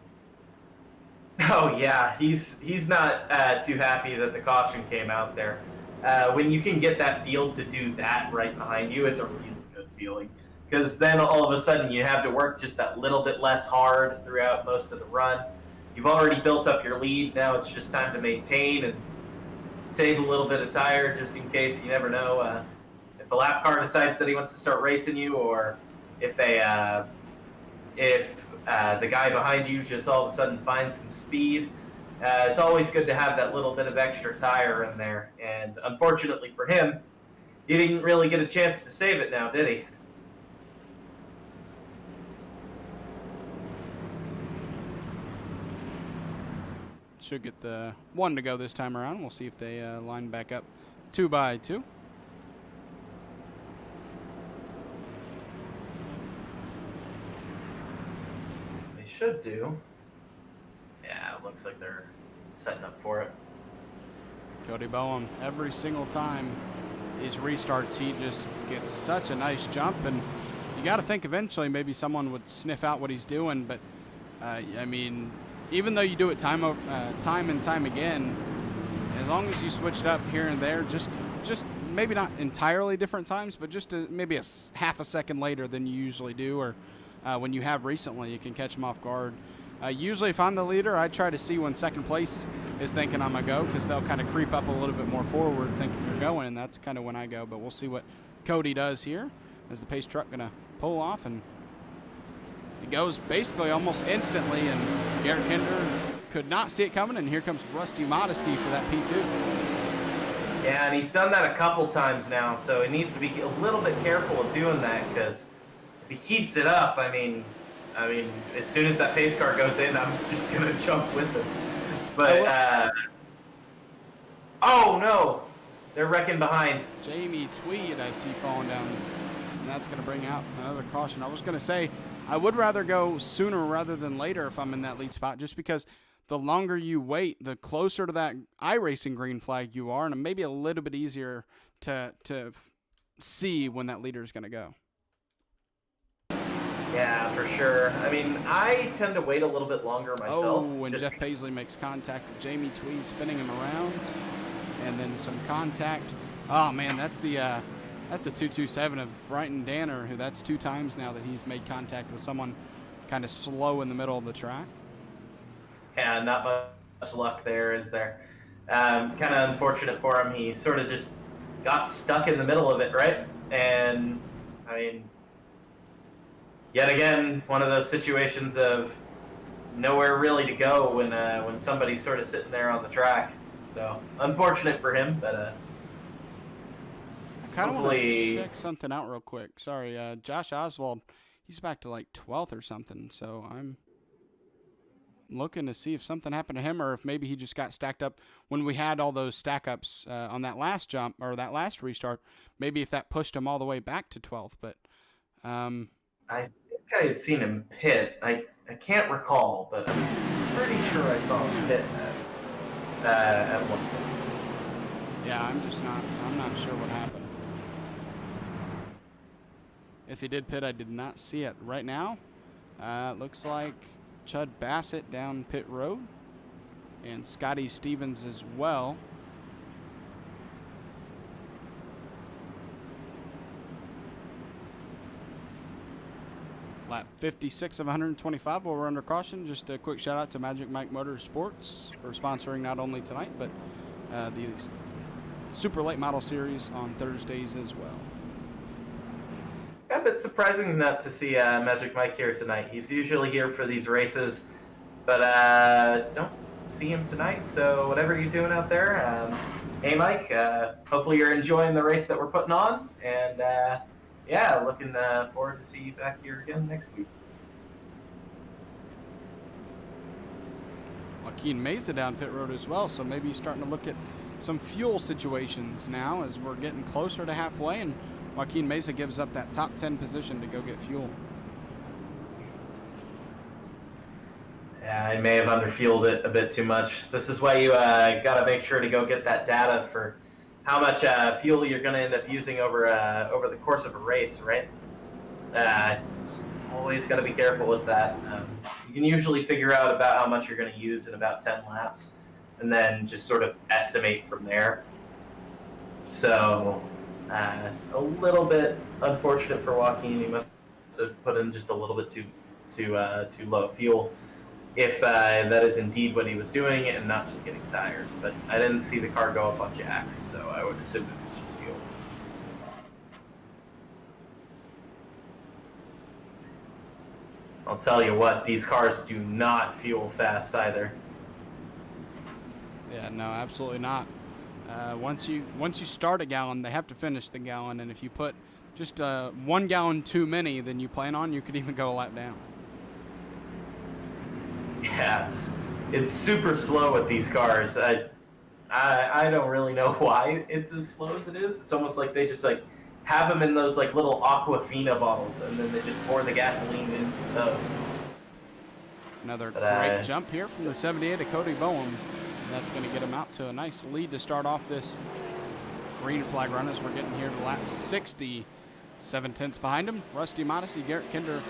B: Oh, yeah. He's not too happy that the caution came out there. When you can get that field to do that right behind you, it's a really good feeling. Because then all of a sudden you have to work just that little bit less hard throughout most of the run. You've already built up your lead. Now it's just time to maintain and save a little bit of tire just in case. You never know if the lap car decides that he wants to start racing you, or if the guy behind you just all of a sudden finds some speed. It's always good to have that little bit of extra tire in there. And unfortunately for him, he didn't really get a chance to save it now, did he?
A: Should get the one to go this time around. We'll see if they line back up 2 by 2.
B: They should do. Yeah, it looks like they're setting up for it.
A: Cody Bowen, every single time these restarts, he just gets such a nice jump, and you got to think eventually maybe someone would sniff out what he's doing, but I mean, even though you do it time and time again, as long as you switched up here and there, just maybe not entirely different times, but just maybe half a second later than you usually do, or when you have recently, you can catch them off guard. Usually if I'm the leader, I try to see when second place is thinking I'm going to go, because they'll kind of creep up a little bit more forward thinking you're going, and that's kind of when I go. But we'll see what Cody does here. Is the pace truck going to pull off? And it goes basically almost instantly, and Garrett Kinder could not see it coming, and here comes Rusty Modesty for that P2.
B: Yeah, and he's done that a couple times now, so he needs to be a little bit careful of doing that, because if he keeps it up, I mean, as soon as that pace car goes in, I'm just going to jump with him. But, oh no, they're wrecking behind.
A: Jamie Tweed, I see falling down, and that's going to bring out another caution. I was going to say, I would rather go sooner rather than later if I'm in that lead spot, just because the longer you wait, the closer to that iRacing green flag you are, and maybe a little bit easier to see when that leader is going to go.
B: Yeah, for sure. I mean, I tend to wait a little bit longer myself.
A: Oh, and Jeff Paisley makes contact with Jamie Tweed, spinning him around, and then some contact. Oh man, that's the 227 of Bryton Danner, who that's 2 times now that he's made contact with someone kind of slow in the middle of the track.
B: Yeah, not much luck there, is there? Kind of unfortunate for him. He sort of just got stuck in the middle of it, right? And I mean, yet again, one of those situations of nowhere really to go when somebody's sort of sitting there on the track. So unfortunate for him, but
A: I kind of want to check something out real quick. Sorry, Josh Oswald, he's back to like 12th or something. So I'm looking to see if something happened to him, or if maybe he just got stacked up when we had all those stack ups on that last jump or that last restart. Maybe if that pushed him all the way back to 12th, but
B: I think I had seen him pit. I can't recall, but I'm pretty sure I saw him pit at one point.
A: Yeah, I'm not sure what happened. If he did pit, I did not see it. Right now, looks like Chud Bassett down pit road, and Scotty Stevens as well. Lap 56 of 125 while we're under caution. Just a quick shout out to Magic Mike Motorsports for sponsoring not only tonight, but the Super Late Model Series on Thursdays as well.
B: Yeah, but surprising not to see Magic Mike here tonight. He's usually here for these races, but don't see him tonight. So whatever you're doing out there, hey Mike, hopefully you're enjoying the race that we're putting on, and yeah, looking forward to see you back here again next week.
A: Joaquin Meza down pit road as well, so maybe he's starting to look at some fuel situations now as we're getting closer to halfway, and Joaquin Meza gives up that top 10 position to go get fuel.
B: Yeah, I may have underfueled it a bit too much. This is why you got to make sure to go get that data for how much fuel you're going to end up using over the course of a race, right? Just always got to be careful with that. You can usually figure out about how much you're going to use in about 10 laps, and then just sort of estimate from there. So a little bit unfortunate for Joaquin. He must have put in just a little bit too low fuel, if that is indeed what he was doing and not just getting tires. But I didn't see the car go up on jacks, so I would assume it was just fuel. I'll tell you what, these cars do not fuel fast either.
A: Yeah, no, absolutely not. Once you start a gallon, they have to finish the gallon, and if you put just 1 gallon too many than you plan on, you could even go a lap down.
B: Yeah, it's super slow with these cars. I don't really know why it's as slow as it is. It's almost like they just like have them in those like little Aquafina bottles, and then they just pour the gasoline in those.
A: Another great jump here from the 78 of Cody Bowen. That's going to get him out to a nice lead to start off this green flag run as we're getting here to lap 60. 7/10 behind him. Rusty Modesty, Garrett Kinder,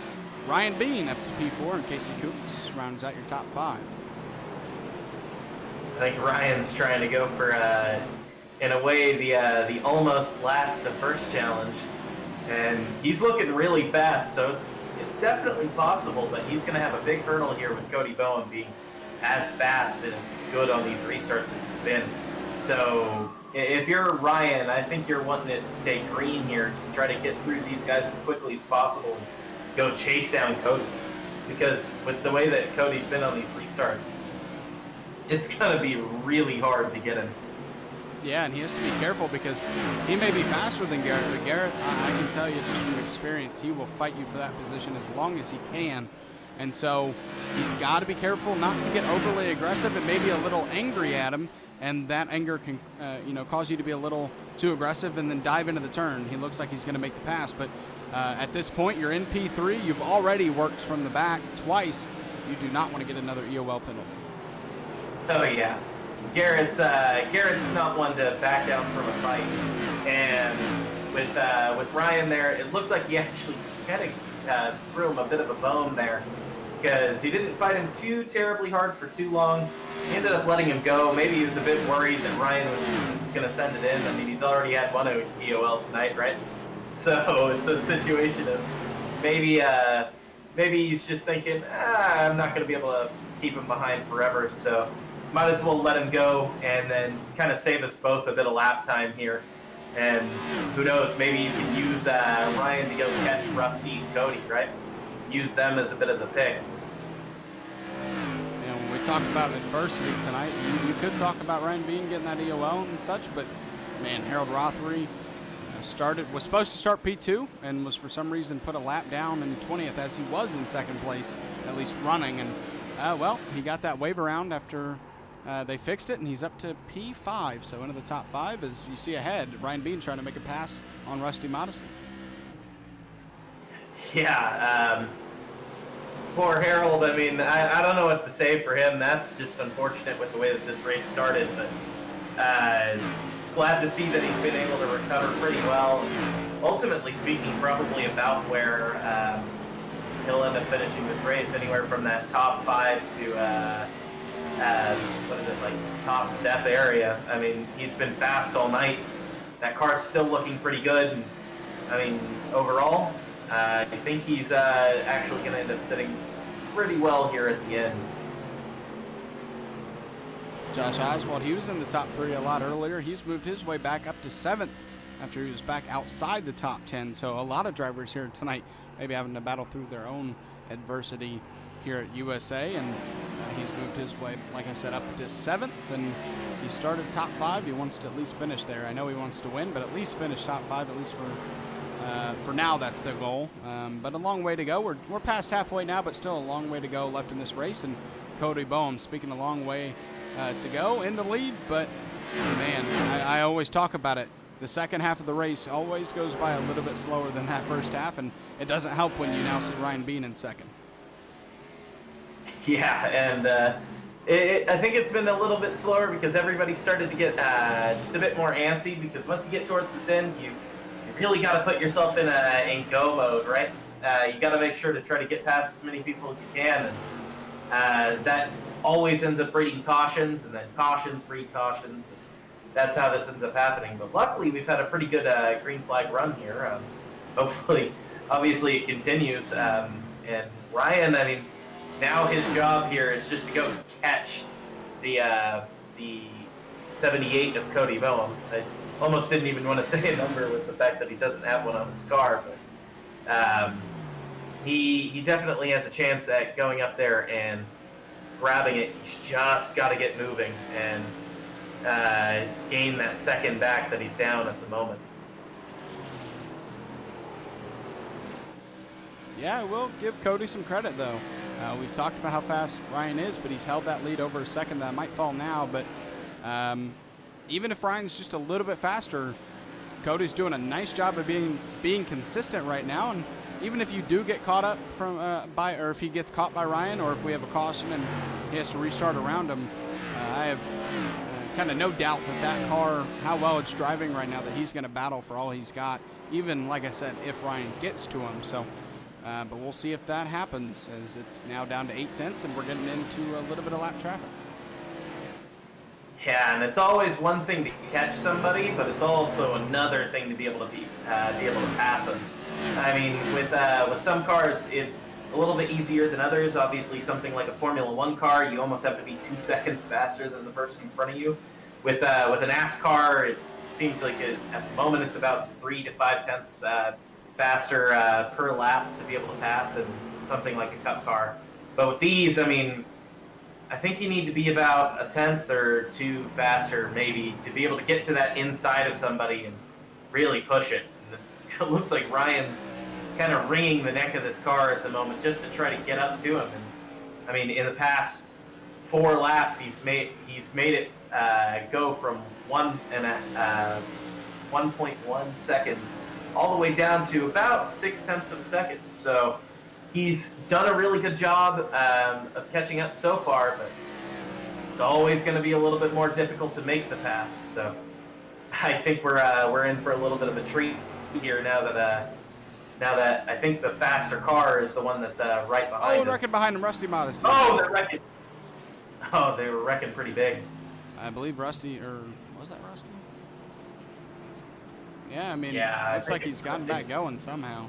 A: Ryan Bean up to P4, and Casey Coops rounds out your top 5.
B: I think Ryan's trying to go for, in a way, the almost last to first challenge, and he's looking really fast, so it's definitely possible, but he's going to have a big hurdle here with Cody Bowen being as fast and as good on these restarts as he's been. So if you're Ryan, I think you're wanting it to stay green here. Just try to get through these guys as quickly as possible and go chase down Cody. Because with the way that Cody's been on these restarts, it's going to be really hard to get him.
A: Yeah, and he has to be careful because he may be faster than Garrett, but Garrett, I can tell you just from experience, he will fight you for that position as long as he can. And so he's got to be careful not to get overly aggressive and maybe a little angry at him, and that anger can cause you to be a little too aggressive and then dive into the turn. He looks like he's going to make the pass, but at this point you're in P3. You've already worked from the back twice. You do not want to get another EOL penalty.
B: Oh yeah, Garrett's not one to back down from a fight. And with Ryan there, it looked like he actually kind of threw him a bit of a bone there, because he didn't fight him too terribly hard for too long. He ended up letting him go. Maybe he was a bit worried that Ryan was going to send it in. I mean, he's already had one EOL tonight, right? So it's a situation of maybe he's just thinking, I'm not going to be able to keep him behind forever, so might as well let him go and then kind of save us both a bit of lap time here. And who knows, maybe you can use Ryan to go catch Rusty and Cody, right? Use them as a bit of the pick.
A: When we talk about adversity tonight, you could talk about Ryan Bean getting that EOL and such, but man, Harold Rothery was supposed to start P2 and was for some reason put a lap down in 20th as he was in second place, at least running. And well, he got that wave around after they fixed it, and he's up to P5, so into the top 5 as you see ahead. Ryan Bean trying to make a pass on Rusty Modesty.
B: Yeah, poor Harold. I mean, I don't know what to say for him. That's just unfortunate with the way that this race started, but glad to see that he's been able to recover pretty well. Ultimately speaking, probably about where he'll end up finishing this race, anywhere from that top 5 to what is it, like top step area. I mean, he's been fast all night. That car's still looking pretty good. And, I mean, overall, I think he's actually going to end up sitting pretty well here at the end.
A: Josh Oswald, he was in the top 3 a lot earlier. He's moved his way back up to 7th after he was back outside the top 10. So a lot of drivers here tonight maybe having to battle through their own adversity here at USA. And he's moved his way, like I said, up to 7th. And he started top 5. He wants to at least finish there. I know he wants to win, but at least finish top 5, at least for now, that's the goal. But a long way to go. We're past halfway now, but still a long way to go left in this race. And Cody Boehm, speaking a long way to go in the lead, but man, I always talk about it. The second half of the race always goes by a little bit slower than that first half, and it doesn't help when you now see Ryan Bean in second.
B: Yeah, and I think it's been a little bit slower because everybody started to get just a bit more antsy, because once you get towards this end, you really got to put yourself in go mode, right? You got to make sure to try to get past as many people as you can, and that always ends up breeding cautions, and then cautions breed cautions. And that's how this ends up happening. But luckily, we've had a pretty good green flag run here. Hopefully, obviously, it continues. And Ryan, I mean, now his job here is just to go catch the 78 of Cody Boehm. I almost didn't even want to say a number with the fact that he doesn't have one on his car, but he definitely has a chance at going up there and grabbing it. He's just got to get moving and gain that second back that he's down at the moment.
A: Yeah, we'll give Cody some credit, though. We've talked about how fast Ryan is, but he's held that lead over a second. That might fall now, but even if Ryan's just a little bit faster, Cody's doing a nice job of being consistent right now. And even if you do get caught up or if he gets caught by Ryan, or if we have a caution and he has to restart around him, I have kind of no doubt that car, how well it's driving right now, that he's going to battle for all he's got, even, like I said, if Ryan gets to him. So, but we'll see if that happens, as it's now down to 8/10 and we're getting into a little bit of lap traffic.
B: Yeah, and it's always one thing to catch somebody, but it's also another thing to be able to pass them. I mean, with some cars, it's a little bit easier than others. Obviously, something like a Formula One car, you almost have to be 2 seconds faster than the person in front of you. With a NASCAR, it seems like at the moment it's about 3 to 5 tenths faster per lap to be able to pass than something like a Cup car. But with these, I mean, I think you need to be about a tenth or two faster, maybe, to be able to get to that inside of somebody and really push it. And it looks like Ryan's kind of wringing the neck of this car at the moment just to try to get up to him. And I mean, in the past 4 laps, he's made it go from 1.1 seconds all the way down to about 0.6 of a second. So he's done a really good job of catching up so far, but it's always going to be a little bit more difficult to make the pass. So I think we're in for a little bit of a treat here now that I think the faster car is the one that's right behind him.
A: Wrecking behind him, Rusty Modesty.
B: Oh, they're wrecking. Oh, they were wrecking pretty big.
A: I believe Rusty, or was that Rusty? Yeah, I mean, looks like he's gotten back going somehow.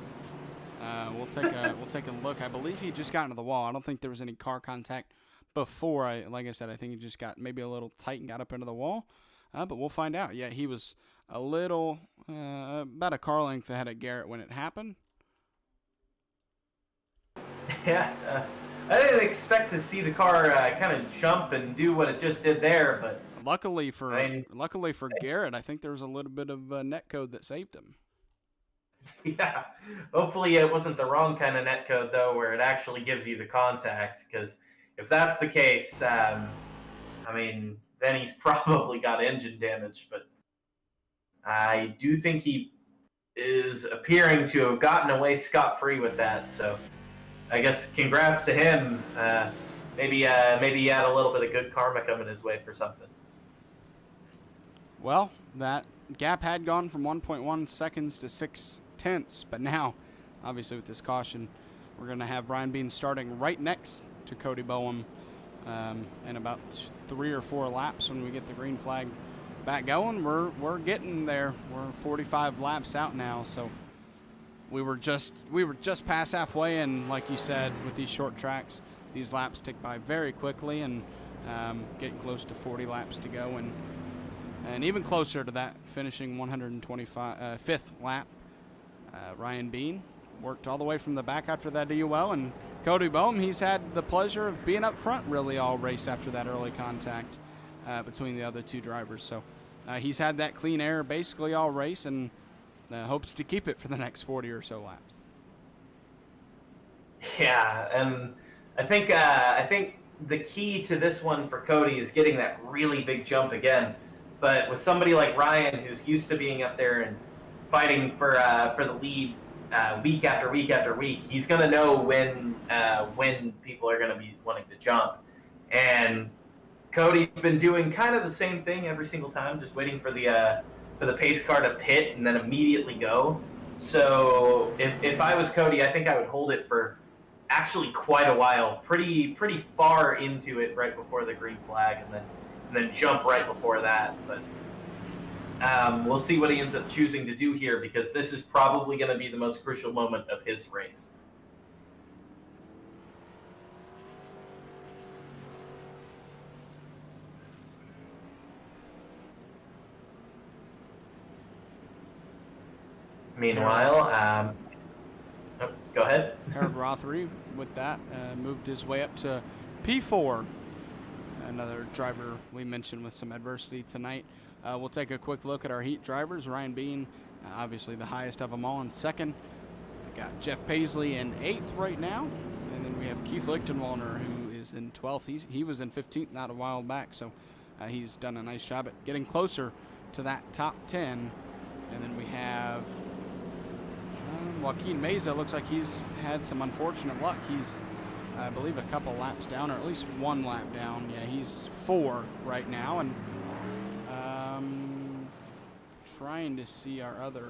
A: We'll take a look. I believe he just got into the wall. I don't think there was any car contact before. Like I said, I think he just got maybe a little tight and got up into the wall. But we'll find out. Yeah, he was a little about a car length ahead of Garrett when it happened.
B: Yeah, I didn't expect to see the car kind of jump and do what it just did there, but
A: luckily for Garrett, I think there was a little bit of netcode that saved him.
B: Yeah, hopefully it wasn't the wrong kind of netcode though, where it actually gives you the contact. Because if that's the case, I mean, then he's probably got engine damage. But I do think he is appearing to have gotten away scot-free with that. So I guess congrats to him. Maybe he had a little bit of good karma coming his way for something.
A: Well, that gap had gone from 1.1 seconds to 0.6, but now, obviously with this caution, we're going to have Ryan Bean starting right next to Cody Boehm in about 3 or 4 laps when we get the green flag back going. We're getting there. We're 45 laps out now, so we were just past halfway, and like you said, with these short tracks, these laps tick by very quickly, and getting close to 40 laps to go, and even closer to that, finishing 125th lap. Ryan Bean worked all the way from the back after that DUL, and Cody Boehm, he's had the pleasure of being up front really all race after that early contact between the other two drivers. So he's had that clean air basically all race, and hopes to keep it for the next 40 or so laps.
B: Yeah, and I think the key to this one for Cody is getting that really big jump again. But with somebody like Ryan, who's used to being up there and fighting for the lead week after week after week, he's gonna know when people are gonna be wanting to jump. And Cody's been doing kind of the same thing every single time, just waiting for the pace car to pit and then immediately go. So if I was Cody, I think I would hold it for actually quite a while, pretty far into it right before the green flag, and then jump right before that. But we'll see what he ends up choosing to do here, because this is probably going to be the most crucial moment of his race. Meanwhile, go ahead.
A: Harold Rothery with that moved his way up to P4. Another driver we mentioned with some adversity tonight. We'll take a quick look at our heat drivers. Ryan Bean, obviously the highest of them all, in second. We got Jeff Paisley in 8th right now. And then we have Keith Lichtenwalner, who is in 12th. He was in 15th not a while back, so he's done a nice job at getting closer to that top 10. And then we have Joaquin Meza. Looks like he's had some unfortunate luck. He's, I believe, a couple laps down, or at least 1 lap down. Yeah, he's 4 right now. And trying to see our other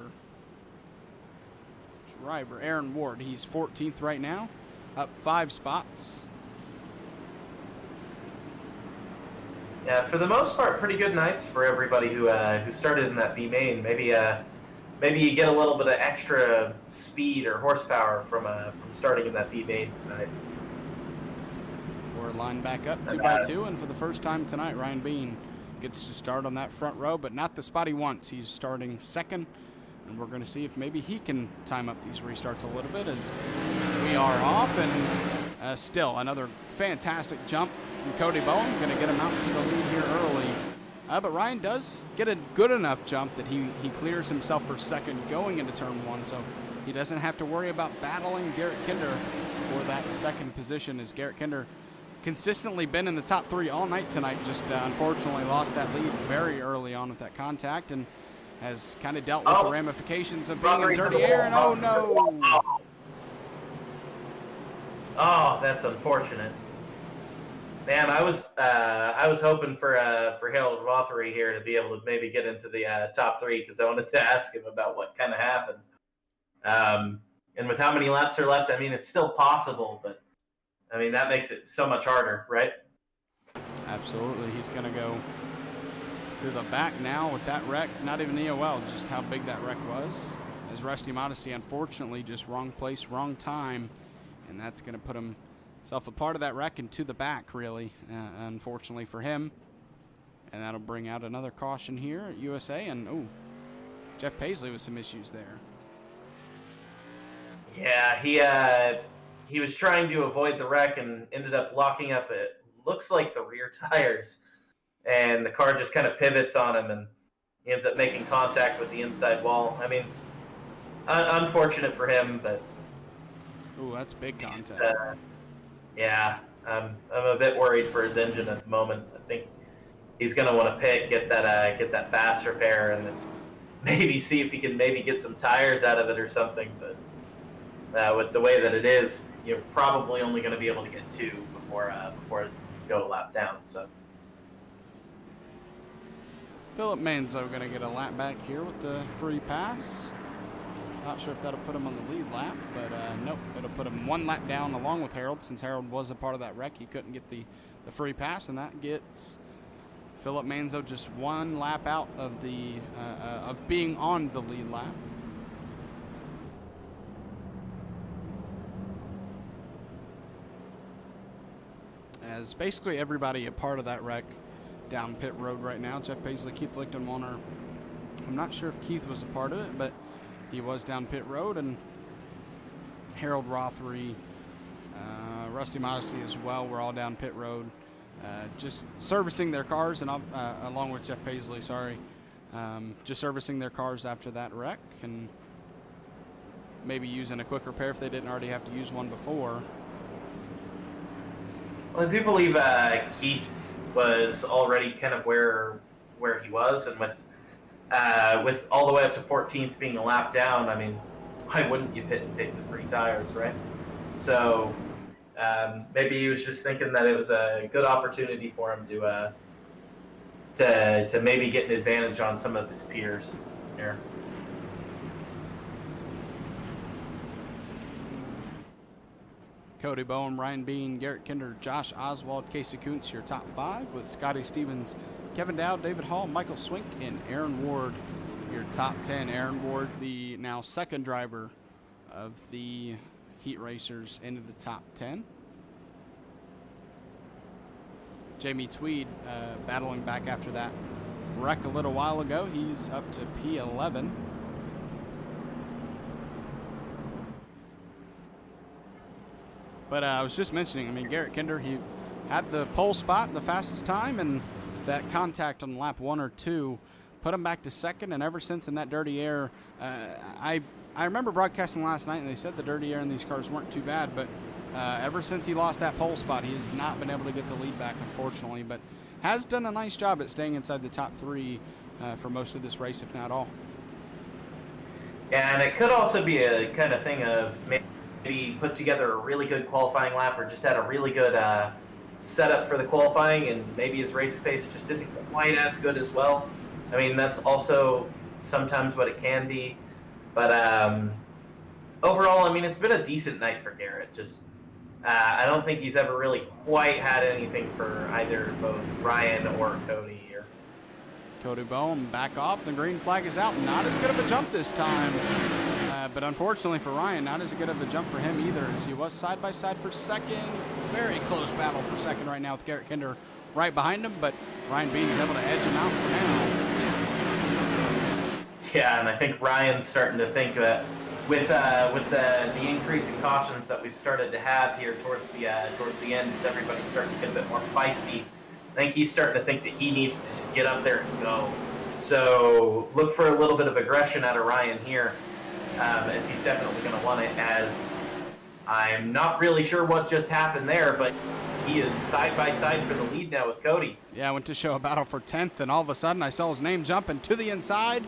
A: driver, Aaron Ward. He's 14th right now, up 5 spots.
B: Yeah, for the most part, pretty good nights for everybody who started in that B main. Maybe you get a little bit of extra speed or horsepower from starting in that B main tonight.
A: We're lined back up 2 by 2, and for the first time tonight, Ryan Bean gets to start on that front row, but not the spot he wants. He's starting second, and we're going to see if maybe he can time up these restarts a little bit as we are off. And still another fantastic jump from Cody Boehm. Going to get him out to the lead here early. But Ryan does get a good enough jump that he clears himself for second going into turn 1, so he doesn't have to worry about battling Garrett Kinder for that second position, as Garrett Kinder consistently been in the top 3 all night tonight. Just unfortunately lost that lead very early on with that contact, and has kind of dealt with the ramifications of being in dirty air. And oh no!
B: Oh, that's unfortunate. Man, I was hoping for Harold Rothery here to be able to maybe get into the top three because I wanted to ask him about what kind of happened. And with how many laps are left, I mean, it's still possible, but I mean that makes it so much harder, right?
A: Absolutely, he's going to go to the back now with that wreck. Not even EOL, just how big that wreck was. As Rusty Modesty, unfortunately, just wrong place, wrong time, and that's going to put himself a part of that wreck and to the back, really, unfortunately for him. And that'll bring out another caution here at USA, and oh, Jeff Paisley with some issues there.
B: Yeah, he was trying to avoid the wreck and ended up locking up it looks like the rear tires, and the car just kind of pivots on him, and he ends up making contact with the inside wall. I mean, unfortunate for him, but
A: ooh, that's big contact.
B: Yeah, I'm a bit worried for his engine at the moment. I think he's going to want to pit, get that fast repair, and then maybe see if he can maybe get some tires out of it or something. But with the way that it is, you're probably only going to be able to get two before you go a lap down. So
A: Philip Manzo going to get a lap back here with the free pass. Not sure if that'll put him on the lead lap, but nope, it'll put him one lap down along with Harold. Since Harold was a part of that wreck, he couldn't get the free pass, and that gets Philip Manzo just one lap out of of being on the lead lap. As basically everybody a part of that wreck down pit road right now. Jeff Paisley, Keith Lichten, Warner. I'm not sure if Keith was a part of it, but he was down pit road, and Harold Rothery, Rusty Modesty as well. We're all down pit road, just servicing their cars, and along with Jeff Paisley, just servicing their cars after that wreck, and maybe using a quick repair if they didn't already have to use one before.
B: Well, I do believe Keith was already kind of where he was, and with all the way up to 14th being a lap down, I mean, why wouldn't you pit and take the free tires, right? So maybe he was just thinking that it was a good opportunity for him to maybe get an advantage on some of his peers here.
A: Cody Bowen, Ryan Bean, Garrett Kinder, Josh Oswald, Casey Kuntz, your top five, with Scotty Stevens, Kevin Dowd, David Hall, Michael Swink, and Aaron Ward, your top 10. Aaron Ward, the now second driver of the Heat Racers, into the top 10. Jamie Tweed battling back after that wreck a little while ago. He's up to P11. But I was just mentioning, I mean, Garrett Kinder, he had the pole spot, the fastest time, and that contact on lap 1 or 2 put him back to second. And ever since in that dirty air, I remember broadcasting last night, and they said the dirty air in these cars weren't too bad, but ever since he lost that pole spot, he has not been able to get the lead back, unfortunately, but has done a nice job at staying inside the top 3 for most of this race, if not all.
B: Yeah, and it could also be a kind of thing of maybe put together a really good qualifying lap, or just had a really good setup for the qualifying, and maybe his race pace just isn't quite as good as well. I mean, that's also sometimes what it can be. But overall, I mean, it's been a decent night for Garrett. Just I don't think he's ever really quite had anything for either both Ryan or Cody here.
A: Cody Bowen back off. The green flag is out. Not as good of a jump this time. But unfortunately for Ryan, not as good of a jump for him either, as he was side by side for second. Very close battle for second right now with Garrett Kinder right behind him, but Ryan Bean is able to edge him out for now.
B: Yeah, and I think Ryan's starting to think that with the increase in cautions that we've started to have here towards the end, as everybody's starting to get a bit more feisty, I think he's starting to think that he needs to just get up there and go. So look for a little bit of aggression out of Ryan here. As he's definitely going to want it, as I'm not really sure what just happened there, but he is side by side for the lead now with Cody.
A: Yeah, I went to show a battle for 10th, and all of a sudden I saw his name jumping to the inside.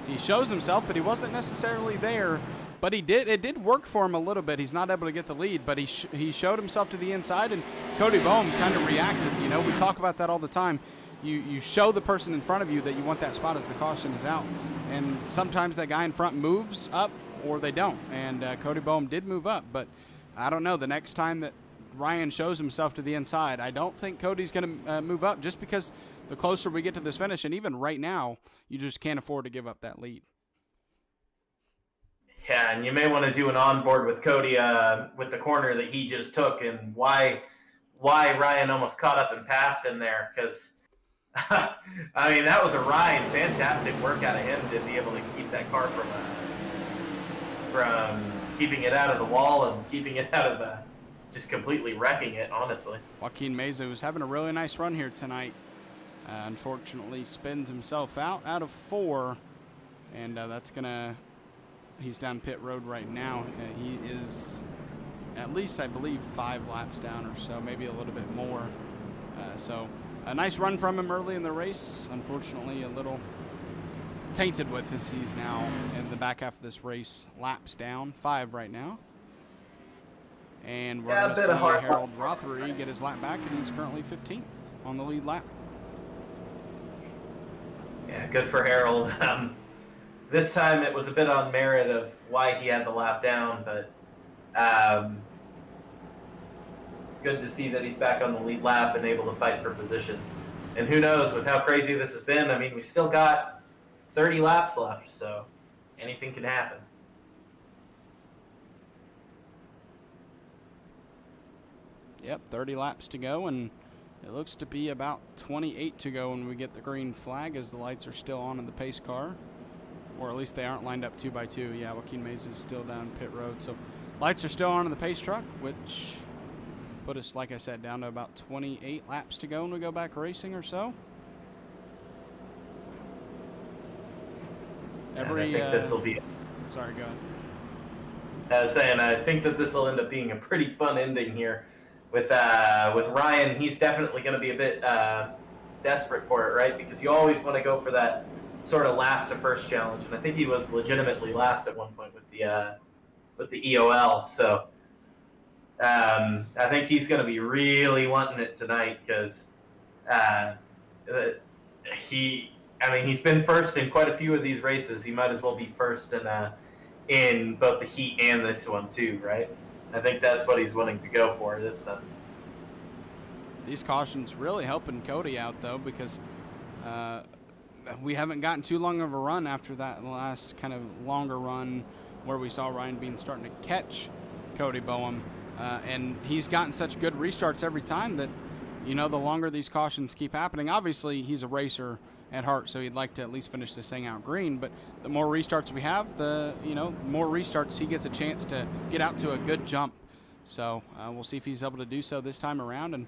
A: He shows himself, but he wasn't necessarily there But it did work for him a little bit. He's not able to get the lead, but he showed himself to the inside, and Cody Boehm kind of reacted. You know, we talk about that all the time. You show the person in front of you that you want that spot as the caution is out. And sometimes that guy in front moves up or they don't. And Cody Boehm did move up, but I don't know. The next time that Ryan shows himself to the inside, I don't think Cody's going to move up, just because the closer we get to this finish, and even right now, you just can't afford to give up that lead.
B: Yeah, and you may want to do an onboard with Cody with the corner that he just took, and why Ryan almost caught up and passed him there, because I mean, that was a ride. Fantastic work out of him to be able to keep that car from keeping it out of the wall and keeping it out of just completely wrecking it, honestly.
A: Joaquin Meza was having a really nice run here tonight. Unfortunately, spins himself out of 4, and that's going to... He's down pit road right now. He is at least, I believe, 5 laps down or so, maybe a little bit more. So a nice run from him early in the race. Unfortunately, a little tainted with as he's now in the back half of this race. Laps down, 5 right now. And we're going to see Harold Rothery get his lap back, and he's currently 15th on the lead lap.
B: Yeah, good for Harold. This time it was a bit on merit of why he had the lap down, but good to see that he's back on the lead lap and able to fight for positions. And who knows, with how crazy this has been, I mean, we still got 30 laps left, so anything can happen.
A: Yep, 30 laps to go, and it looks to be about 28 to go when we get the green flag, as the lights are still on in the pace car. Or at least they aren't lined up 2 by 2. Yeah, Joaquin Meza is still down pit road. So lights are still on in the pace truck, which put us, like I said, down to about 28 laps to go when we go back racing or so.
B: I think this will be...
A: Sorry, go ahead.
B: I was saying, I think that this will end up being a pretty fun ending here. With Ryan, he's definitely going to be a bit desperate for it, right? Because you always want to go for that sort of last to first challenge, and I think he was legitimately last at one point with the EOL. So I think he's going to be really wanting it tonight, because he's been first in quite a few of these races. He might as well be first in both the heat and this one too, right? I think that's what he's wanting to go for this time.
A: These cautions really helping Cody out, though, because we haven't gotten too long of a run after that last kind of longer run where we saw Ryan Bean starting to catch Cody Boehm. And he's gotten such good restarts every time that, you know, the longer these cautions keep happening, obviously he's a racer at heart, so he'd like to at least finish this thing out green. But the more restarts we have, the more restarts he gets a chance to get out to a good jump. So we'll see if he's able to do so this time around. And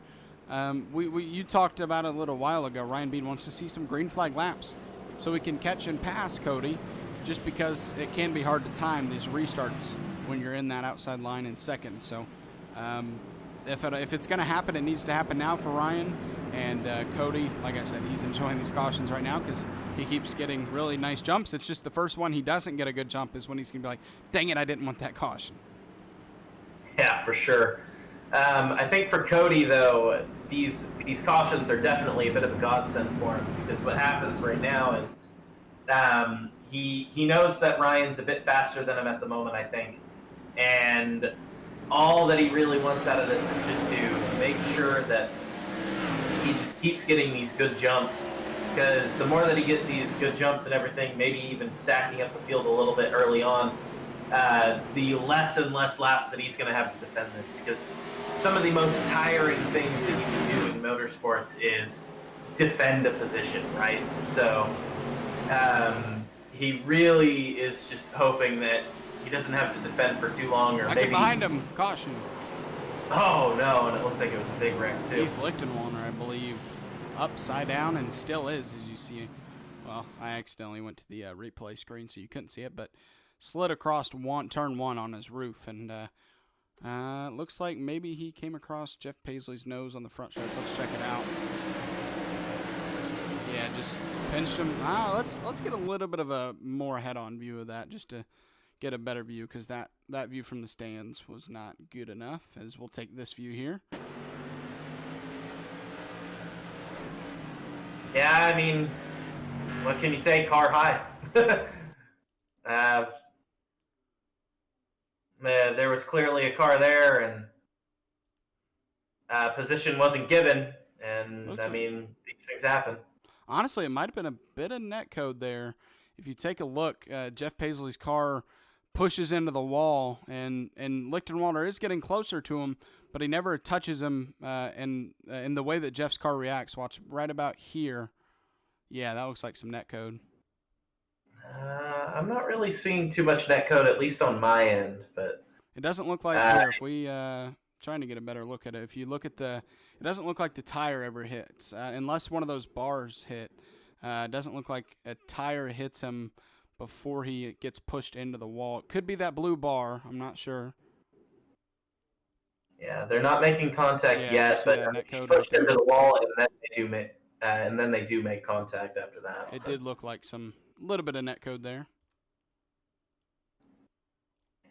A: you talked about it a little while ago. Ryan Bean wants to see some green flag laps so we can catch and pass Cody, just because it can be hard to time these restarts when you're in that outside line in second. So if it's going to happen, it needs to happen now for Ryan. And Cody, like I said, he's enjoying these cautions right now because he keeps getting really nice jumps. It's just the first one he doesn't get a good jump is when he's going to be like, dang it, I didn't want that caution.
B: Yeah, for sure. I think for Cody, though, these cautions are definitely a bit of a godsend for him, because what happens right now is he knows that Ryan's a bit faster than him at the moment, I think. And all that he really wants out of this is just to make sure that he just keeps getting these good jumps, because the more that he gets these good jumps and everything, maybe even stacking up the field a little bit early on, the less and less laps that he's going to have to defend this, because some of the most tiring things that you can do in motorsports is defend a position, right? So he really is just hoping that he doesn't have to defend for too long, or
A: I
B: maybe...
A: get behind him. Caution.
B: Oh, no, and it looked like it was a big wreck, too.
A: Keith Lichtenwalner, I believe, upside down, and still is, as you see. Well, I accidentally went to the replay screen, so you couldn't see it, but slid across turn 1 on his roof, and looks like maybe he came across Jeff Paisley's nose on the front stretch. Let's check it out. Yeah, just pinched him. Let's get a little bit of a more head-on view of that, just to get a better view, because that view from the stands was not good enough, as we'll take this view here.
B: Yeah, I mean, what can you say? Car high. There was clearly a car there, and position wasn't given, and I mean, these things happen.
A: Honestly, it might have been a bit of net code there. If you take a look, Jeff Paisley's car pushes into the wall, and Lichtenwalder is getting closer to him, but he never touches him in the way that Jeff's car reacts. Watch right about here. Yeah, that looks like some net code.
B: I'm not really seeing too much net code, at least on my end, but
A: it doesn't look like here. If we trying to get a better look at it, if you look at it doesn't look like the tire ever hits, unless one of those bars hit. It doesn't look like a tire hits him before he gets pushed into the wall. It could be that blue bar. I'm not sure.
B: Yeah, they're not making contact yet, but he's pushed into the wall, and then they do make contact after that.
A: It did look like some little bit of net code there.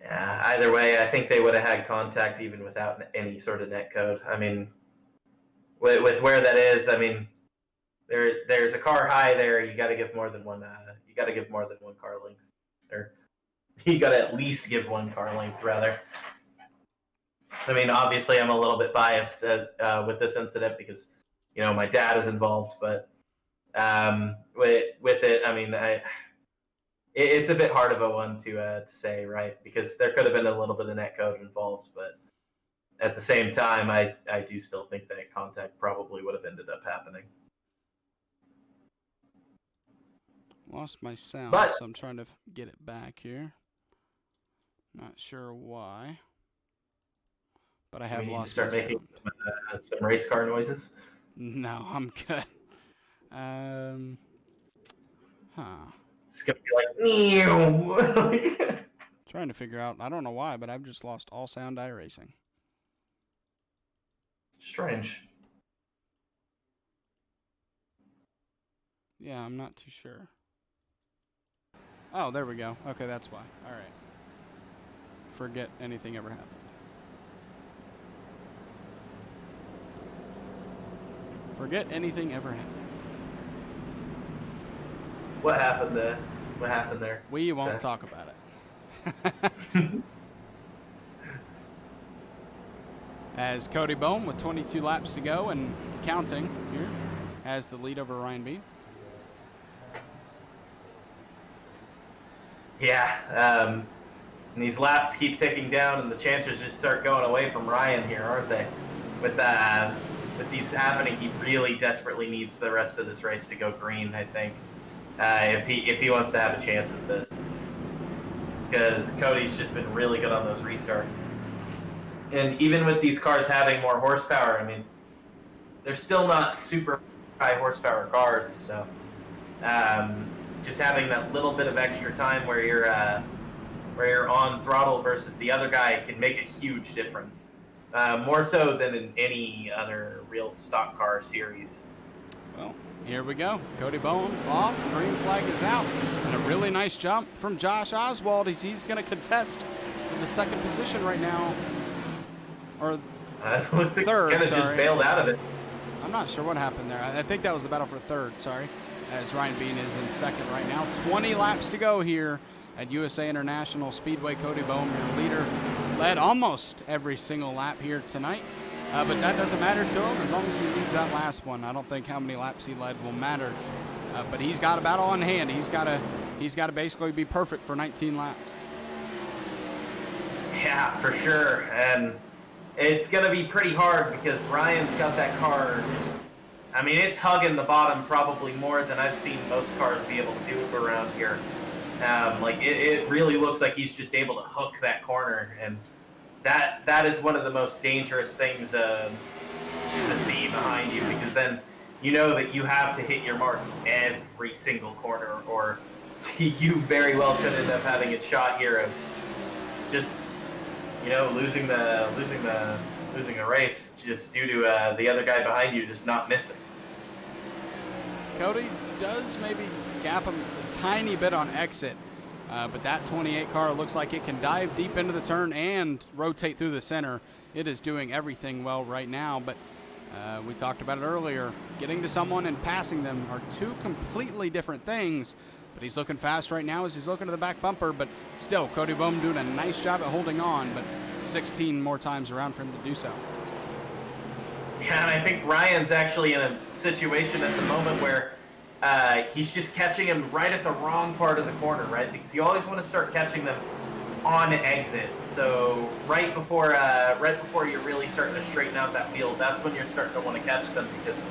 B: Yeah, either way, I think they would have had contact even without any sort of net code. I mean, with where that is, I mean, there's a car high there. You got to give more than one. You got to give more than one car length, or you got to at least give one car length, rather. I mean, obviously, I'm a little bit biased with this incident because, you know, my dad is involved. But with it, I mean, it's a bit hard of a one to say, right? Because there could have been a little bit of net code involved, but at the same time, I do still think that contact probably would have ended up happening.
A: Lost my sound, so I'm trying to get it back here. Not sure why, but I have lost.
B: Start making some race car noises.
A: No, I'm good.
B: It's gonna be like
A: trying to figure out. I don't know why, but I've just lost all sound iRacing.
B: Strange.
A: Yeah, I'm not too sure. Oh, there we go. Okay, that's why. All right. Forget anything ever happened. Forget anything ever happened.
B: What happened there? What happened there?
A: We won't talk about it. As Cody Bohm, with 22 laps to go and counting here, has the lead over Ryan Bean.
B: Yeah, and these laps keep ticking down, and the chances just start going away from Ryan here, aren't they? With these happening, he really desperately needs the rest of this race to go green, I think, if he wants to have a chance at this. Because Cody's just been really good on those restarts. And even with these cars having more horsepower, I mean, they're still not super high horsepower cars, so just having that little bit of extra time where you're on throttle versus the other guy can make a huge difference. More so than in any other real stock car series.
A: Well, here we go. Cody Bohm off. The green flag is out. And a really nice jump from Josh Oswald. He's going to contest for the second position right now. Or third,
B: kind of just bailed out of it.
A: I'm not sure what happened there. I think that was the battle for third, sorry. As Ryan Bean is in second right now. 20 laps to go here at USA International Speedway. Cody Bohm, your leader, led almost every single lap here tonight. But that doesn't matter to him as long as he leads that last one. I don't think how many laps he led will matter. But he's got a battle on hand. He's got to basically be perfect for 19 laps.
B: Yeah, for sure. And it's going to be pretty hard because Ryan's got that car just, I mean, it's hugging the bottom probably more than I've seen most cars be able to do around here. It really looks like he's just able to hook that corner, and that is one of the most dangerous things to see behind you, because then you know that you have to hit your marks every single corner, or you very well could end up having it shot here of just, you know, losing a race just due to the other guy behind you just not missing.
A: Cody does maybe gap him a tiny bit on exit. But that 28 car looks like it can dive deep into the turn and rotate through the center. It is doing everything well right now, but we talked about it earlier. Getting to someone and passing them are two completely different things. But he's looking fast right now as he's looking to the back bumper. But still, Cody Boehm doing a nice job at holding on, but 16 more times around for him to do so.
B: Yeah, and I think Ryan's actually in a situation at the moment where he's just catching him right at the wrong part of the corner, right? Because you always want to start catching them on exit. So right before you're really starting to straighten out that field, that's when you're starting to want to catch them, because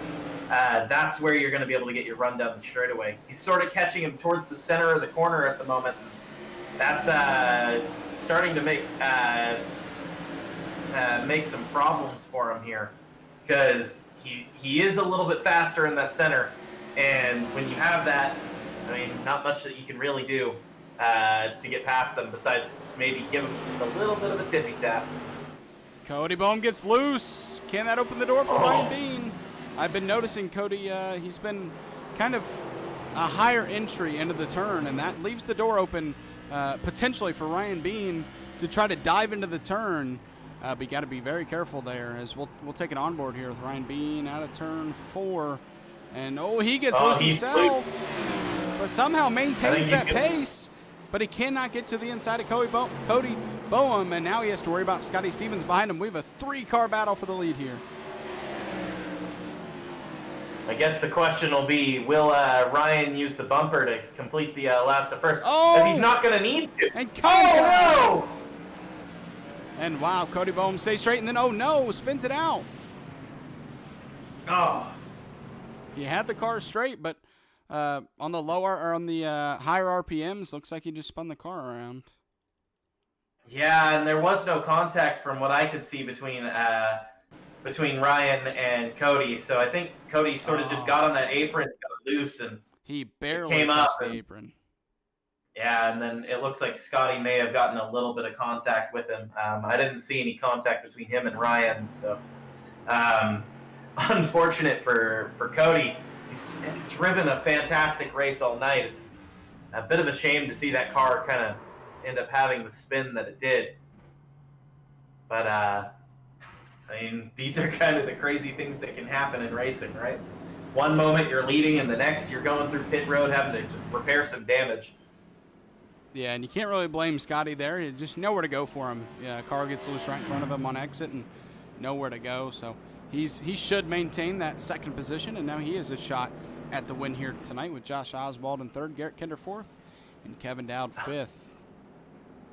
B: that's where you're going to be able to get your run down the straightaway. He's sort of catching him towards the center of the corner at the moment. That's starting to make some problems for him here, because he is a little bit faster in that center, and when you have that, I mean, not much that you can really do to get past them besides just maybe give them just a little bit of a tippy tap.
A: Cody Boehm gets loose. Can that open the door for Ryan Bean? I've been noticing Cody, he's been kind of a higher entry into the turn, and that leaves the door open potentially for Ryan Bean to try to dive into the turn. But you got to be very careful there, as we'll take an onboard here with Ryan Bean out of turn 4. And, he gets loose himself, but somehow maintains that pace. But he cannot get to the inside of Cody Boehm, and now he has to worry about Scotty Stevens behind him. We have a 3-car battle for the lead here.
B: I guess the question will be, will Ryan use the bumper to complete the last of first?
A: Oh!
B: He's not going to need to.
A: And contact!
B: Oh, no!
A: And wow, Cody Boehm stays straight, and then, oh no, spins it out.
B: Oh.
A: He had the car straight, but on the higher RPMs, looks like he just spun the car around.
B: Yeah, and there was no contact from what I could see between Ryan and Cody. So I think Cody sort of just got on that apron, got loose, and
A: he barely
B: came up
A: touched the apron.
B: Yeah, and then it looks like Scotty may have gotten a little bit of contact with him. I didn't see any contact between him and Ryan, so unfortunate for Cody. He's driven a fantastic race all night. It's a bit of a shame to see that car kind of end up having the spin that it did. But, I mean, these are kind of the crazy things that can happen in racing, right? One moment you're leading, and the next you're going through pit road having to repair some damage.
A: Yeah, and you can't really blame Scotty there. He just nowhere to go for him. Yeah, car gets loose right in front of him on exit and nowhere to go. So he should maintain that second position, and now he has a shot at the win here tonight with Josh Oswald in third, Garrett Kinder fourth, and Kevin Dowd fifth.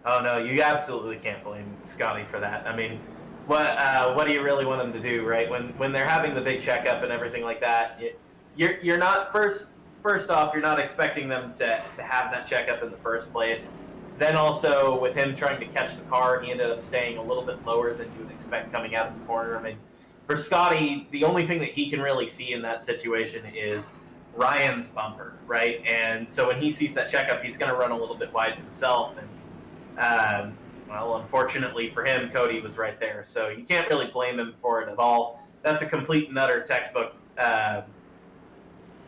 B: Oh, no, you absolutely can't blame Scotty for that. I mean, what do you really want them to do, right? When they're having the big checkup and everything like that, you're not First off, you're not expecting them to have that checkup in the first place. Then also, with him trying to catch the car, he ended up staying a little bit lower than you would expect coming out of the corner. I mean, for Scotty, the only thing that he can really see in that situation is Ryan's bumper, right? And so when he sees that checkup, he's going to run a little bit wide himself. And, well, unfortunately for him, Cody was right there. So you can't really blame him for it at all. That's a complete and utter textbook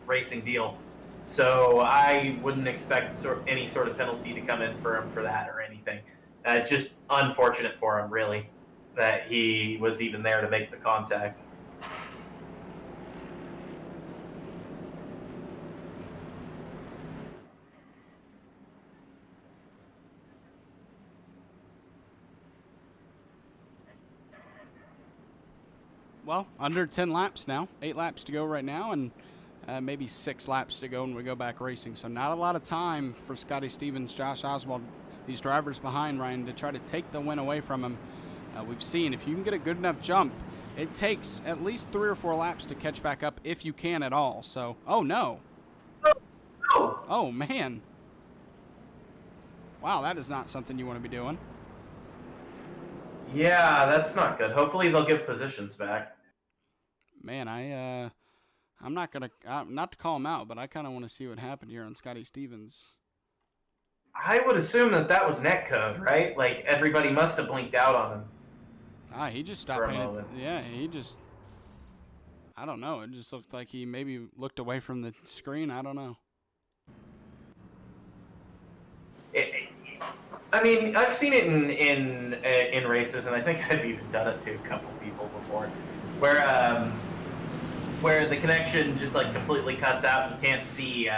B: racing deal. So I wouldn't expect any sort of penalty to come in for him for that or anything. Just unfortunate for him, really, that he was even there to make the contact.
A: Well, under 10 laps now. 8 laps to go right now, and maybe 6 laps to go when we go back racing. So not a lot of time for Scotty Stevens, Josh Oswald, these drivers behind Ryan, to try to take the win away from him. We've seen if you can get a good enough jump, it takes at least 3 or 4 laps to catch back up if you can at all. So, oh no. Oh man. Wow, that is not something you want to be doing.
B: Yeah, that's not good. Hopefully they'll give positions back.
A: Man, I'm not to call him out, but I kind of want to see what happened here on Scotty Stevens.
B: I would assume that was netcode, right? Like, everybody must have blinked out on him.
A: He just stopped paying it. Yeah, I don't know. It just looked like he maybe looked away from the screen. I don't know.
B: I mean, I've seen it in races, and I think I've even done it to a couple people before, where the connection just like completely cuts out and you can't see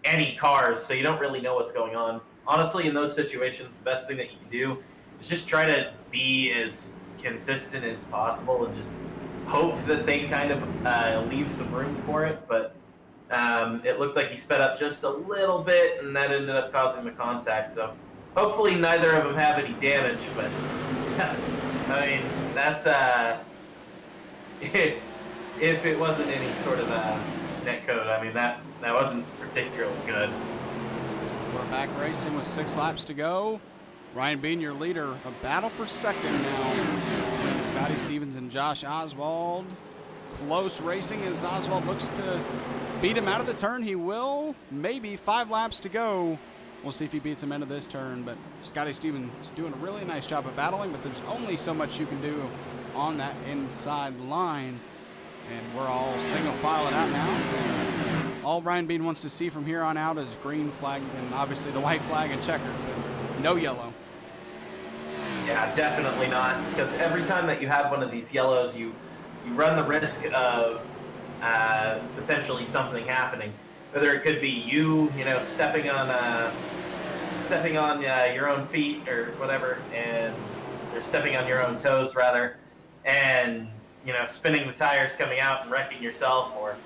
B: any cars, so you don't really know what's going on. Honestly, in those situations, the best thing that you can do is just try to be as consistent as possible and just hope that they kind of leave some room for it. But it looked like he sped up just a little bit, and that ended up causing the contact. So hopefully neither of them have any damage. But I mean, that's if it wasn't any sort of net code, I mean that wasn't particularly good.
A: We're back racing with 6 laps to go. Ryan Bean, your leader. A battle for second now between Scotty Stevens and Josh Oswald. Close racing as Oswald looks to beat him out of the turn. He will. Maybe 5 laps to go. We'll see if he beats him into this turn. But Scotty Stevens doing a really nice job of battling, but there's only so much you can do on that inside line. And we're all single file it out now. All Ryan Bean wants to see from here on out is green flag and obviously the white flag and checkered, but no yellow.
B: Yeah, definitely not. Because every time that you have one of these yellows, you run the risk of potentially something happening. Whether it could be you stepping on your own feet or whatever, or stepping on your own toes rather, and spinning the tires coming out and wrecking yourself, or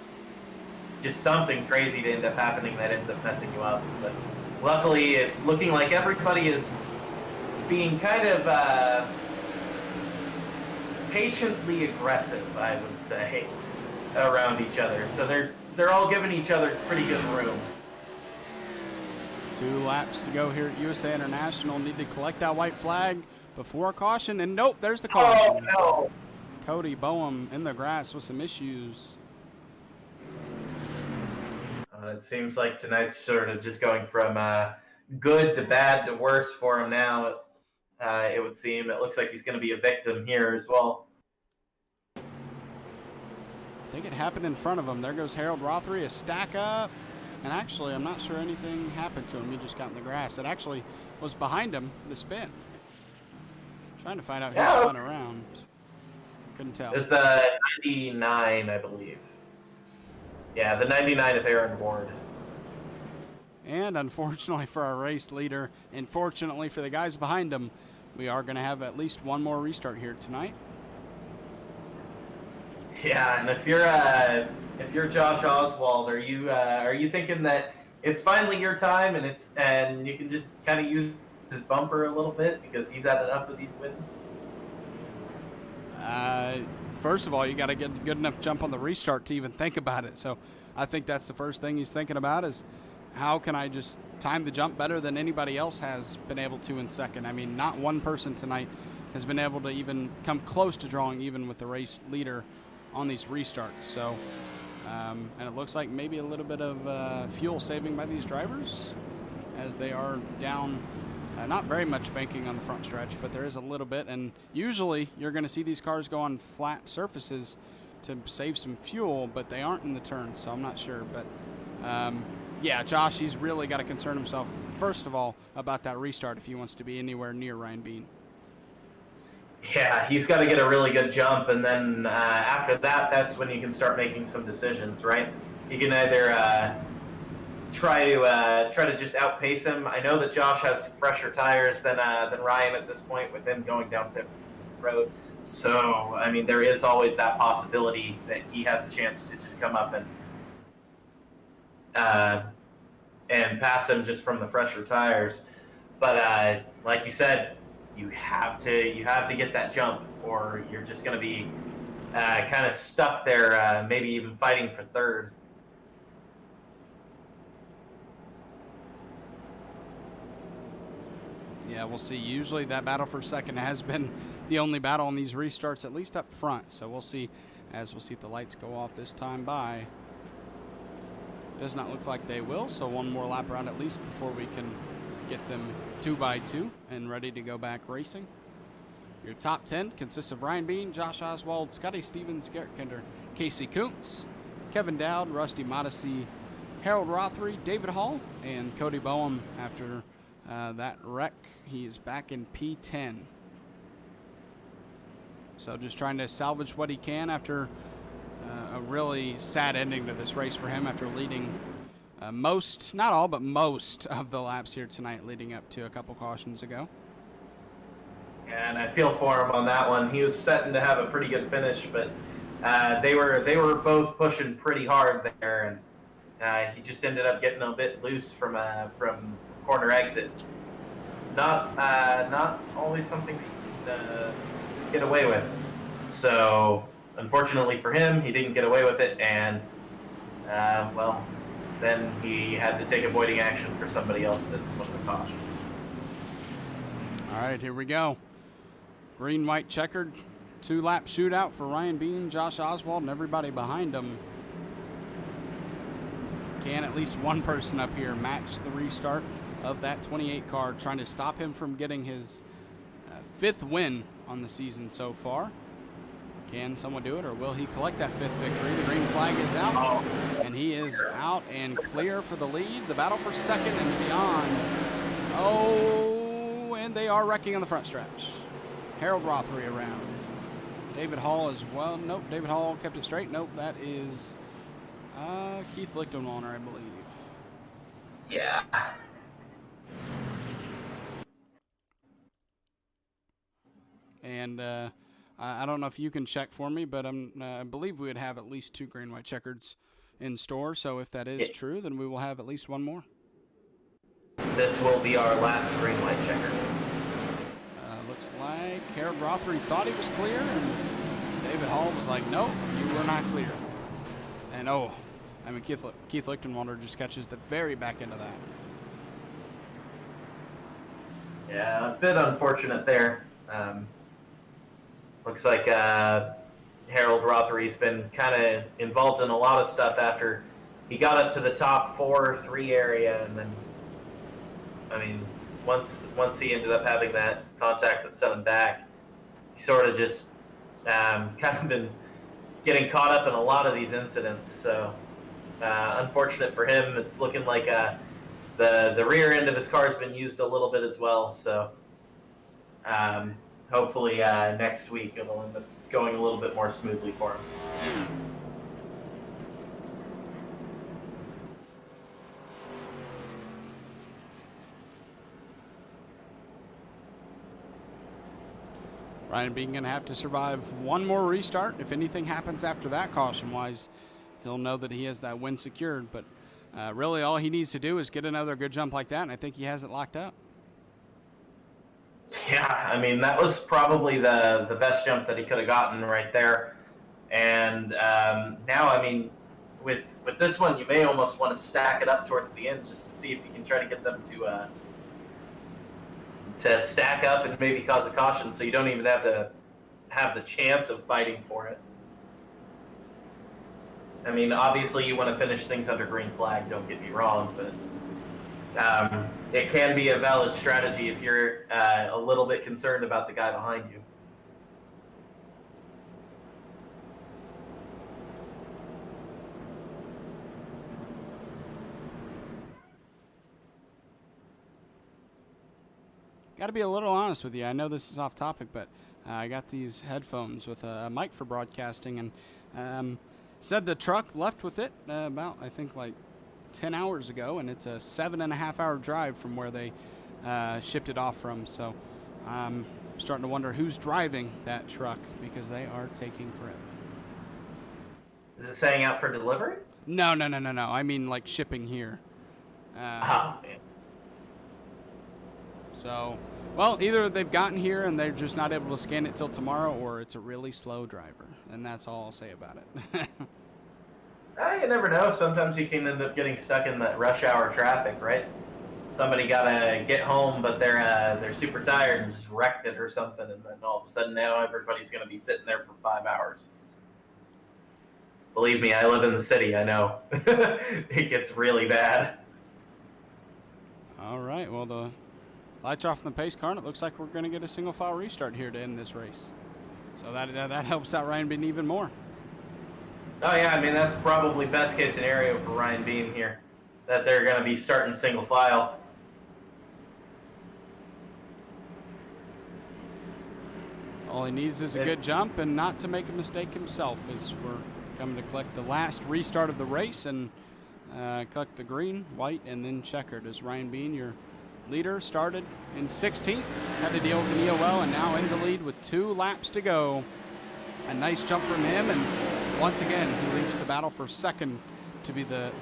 B: just something crazy to end up happening that ends up messing you up. But luckily, it's looking like everybody is being kind of patiently aggressive, I would say, around each other. So they're all giving each other pretty good room.
A: 2 laps to go here at USA International. Need to collect that white flag before caution, and nope, there's the caution.
B: Oh no!
A: Cody Boehm in the grass with some issues.
B: It seems like tonight's sort of just going from good to bad to worse for him now. It would seem. It looks like he's going to be a victim here as well.
A: I think it happened in front of him. There goes Harold Rothery, a stack up. And actually, I'm not sure anything happened to him. He just got in the grass. It actually was behind him, the spin. Trying to find out who spun around. Couldn't tell.
B: It's the 99, I believe. Yeah, the 99 of Aaron Ward.
A: And unfortunately for our race leader, and fortunately for the guys behind him, we are going to have at least one more restart here tonight.
B: Yeah, and if you're Josh Oswald, are you thinking that it's finally your time and you can just kind of use his bumper a little bit because he's had enough of these wins?
A: First of all, you got to get a good enough jump on the restart to even think about it. So I think that's the first thing he's thinking about is how can I just time the jump better than anybody else has been able to in second. I mean, not one person tonight has been able to even come close to drawing even with the race leader on these restarts. So, and it looks like maybe a little bit of fuel saving by these drivers as they are down. Not very much banking on the front stretch, but there is a little bit. And usually you're going to see these cars go on flat surfaces to save some fuel, but they aren't in the turn, so I'm not sure. But, yeah, Josh, he's really got to concern himself, first of all, about that restart if he wants to be anywhere near Ryan Bean.
B: Yeah, he's got to get a really good jump, and then after that, that's when you can start making some decisions, right? You can either try to just outpace him. I know that Josh has fresher tires than Ryan at this point with him going down pit road. So, I mean, there is always that possibility that he has a chance to just come up and pass him just from the fresher tires. But like you said, you have to get that jump, or you're just going to be kind of stuck there, maybe even fighting for third.
A: Yeah, we'll see. Usually that battle for second has been the only battle on these restarts, at least up front. So we'll see if the lights go off this time by. Does not look like they will, so one more lap around at least before we can get them 2x2 and ready to go back racing. Your top 10 consists of Ryan Bean, Josh Oswald, Scotty Stevens, Garrett Kinder, Casey Kuntz, Kevin Dowd, Rusty Modesty, Harold Rothery, David Hall, and Cody Boehm after that wreck. He is back in P10. So just trying to salvage what he can after a really sad ending to this race for him after leading most, not all, but most of the laps here tonight leading up to a couple cautions ago.
B: Yeah, and I feel for him on that one. He was setting to have a pretty good finish, but they were both pushing pretty hard there, and he just ended up getting a bit loose from corner exit. Not always something that you can get away with. So unfortunately for him, he didn't get away with it, and well, then he had to take avoiding action for somebody else in one of the cautions.
A: All right, here we go. Green, white, checkered. 2-lap shootout for Ryan Bean, Josh Oswald, and everybody behind him. Can at least one person up here match the restart of that 28 car, trying to stop him from getting his 5th win on the season so far. Can someone do it, or will he collect that 5th victory? The green flag is out, and he is out and clear for the lead. The battle for second and beyond. Oh, and they are wrecking on the front stretch. Harold Rothery around. David Hall as well. Nope, David Hall kept it straight. Nope, that is Keith Lichtenwalner, I believe.
B: Yeah.
A: And I don't know if you can check for me, but I believe we would have at least 2 green, white checkers in store. So if that is true, then we will have at least one more.
B: This will be our last green, white checker.
A: Looks like Harold Rothery thought he was clear, and David Hall was like, nope, you were not clear. And Keith Lichtenwalder just catches the very back end of that.
B: Yeah, a bit unfortunate there. Looks like Harold Rothery's been kind of involved in a lot of stuff after he got up to the top 4-3 area, and then, I mean, once he ended up having that contact that set him back, he sort of just kind of been getting caught up in a lot of these incidents. So unfortunate for him. It's looking like the rear end of his car has been used a little bit as well. So hopefully next week it'll end up going a little bit more smoothly for him.
A: Ryan Bean going to have to survive one more restart. If anything happens after that caution-wise, he'll know that he has that win secured. But really all he needs to do is get another good jump like that, and I think he has it locked up.
B: Yeah, I mean, that was probably the best jump that he could have gotten right there. And now, I mean, with this one, you may almost want to stack it up towards the end just to see if you can try to get them to stack up and maybe cause a caution, so you don't even have to have the chance of fighting for it. I mean, obviously you want to finish things under green flag, don't get me wrong, but it can be a valid strategy if you're a little bit concerned about the guy behind you.
A: Got to be a little honest with you. I know this is off topic, but I got these headphones with a mic for broadcasting, and said the truck left with it about, I think, like 10 hours ago, and it's a 7.5-hour drive from where they shipped it off from. So I'm starting to wonder who's driving that truck, because they are taking forever.
B: Is it saying out for delivery?
A: No. I mean, like, shipping here.
B: Man.
A: So, well, either they've gotten here and they're just not able to scan it till tomorrow, or it's a really slow driver, and that's all I'll say about it.
B: You never know. Sometimes you can end up getting stuck in that rush hour traffic, right? Somebody gotta get home, but they're super tired and just wrecked it or something, and then all of a sudden now everybody's gonna be sitting there for 5 hours. Believe me, I live in the city. I know it gets really bad.
A: All right. Well, the lights off from the pace car, and it looks like we're going to get a single file restart here to end this race. So that helps out Ryan Bean even more.
B: Oh yeah, I mean, that's probably best case scenario for Ryan Bean here, that they're going to be starting single file.
A: All he needs is a good jump and not to make a mistake himself, as we're coming to collect the last restart of the race and collect the green, white, and then checkered, as Ryan Bean, your leader, started in 16th, had to deal with an EOL, and now in the lead with 2 laps to go. A nice jump from him, and once again, he leaves the battle for second to be the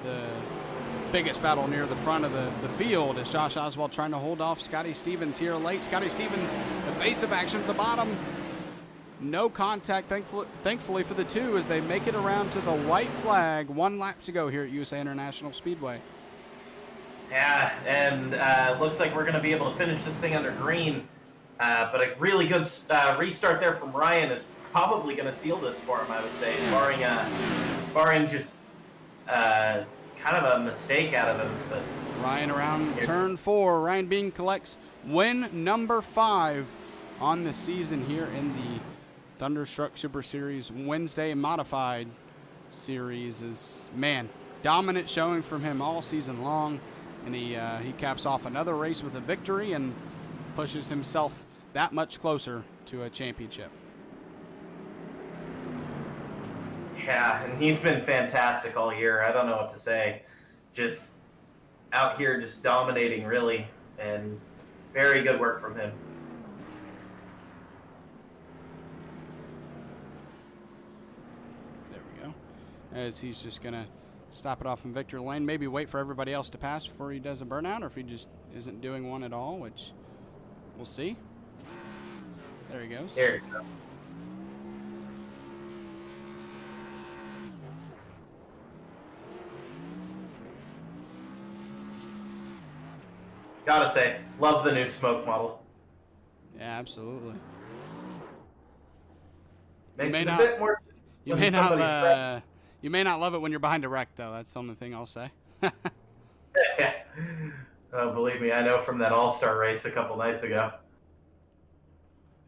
A: biggest battle near the front of the field, as Josh Oswald trying to hold off Scotty Stevens here late. Scotty Stevens, evasive action at the bottom. No contact, thankfully for the 2, as they make it around to the white flag. 1 lap to go here at USA International Speedway.
B: Yeah, and looks like we're going to be able to finish this thing under green. But a really good restart there from Ryan is probably going to seal this for him, I would say, barring just kind of a mistake out of him. But
A: Ryan around turn 4. Ryan Bean collects win number 5 on the season here in the Thunderstruck Super Series Wednesday Modified Series. Is, man, dominant showing from him all season long, and he caps off another race with a victory and pushes himself that much closer to a championship.
B: Yeah, and he's been fantastic all year. I don't know what to say. Just out here just dominating, really, and very good work from him.
A: There we go. As he's just going to stop it off in victory lane, maybe wait for everybody else to pass before he does a burnout, or if he just isn't doing one at all, which we'll see. There he goes.
B: There you go. Gotta say, love the new smoke model.
A: Yeah, absolutely.
B: Makes it a bit more.
A: You may not love it when you're behind a wreck, though. That's the only thing I'll say.
B: Oh, believe me, I know from that All-Star race a couple nights ago.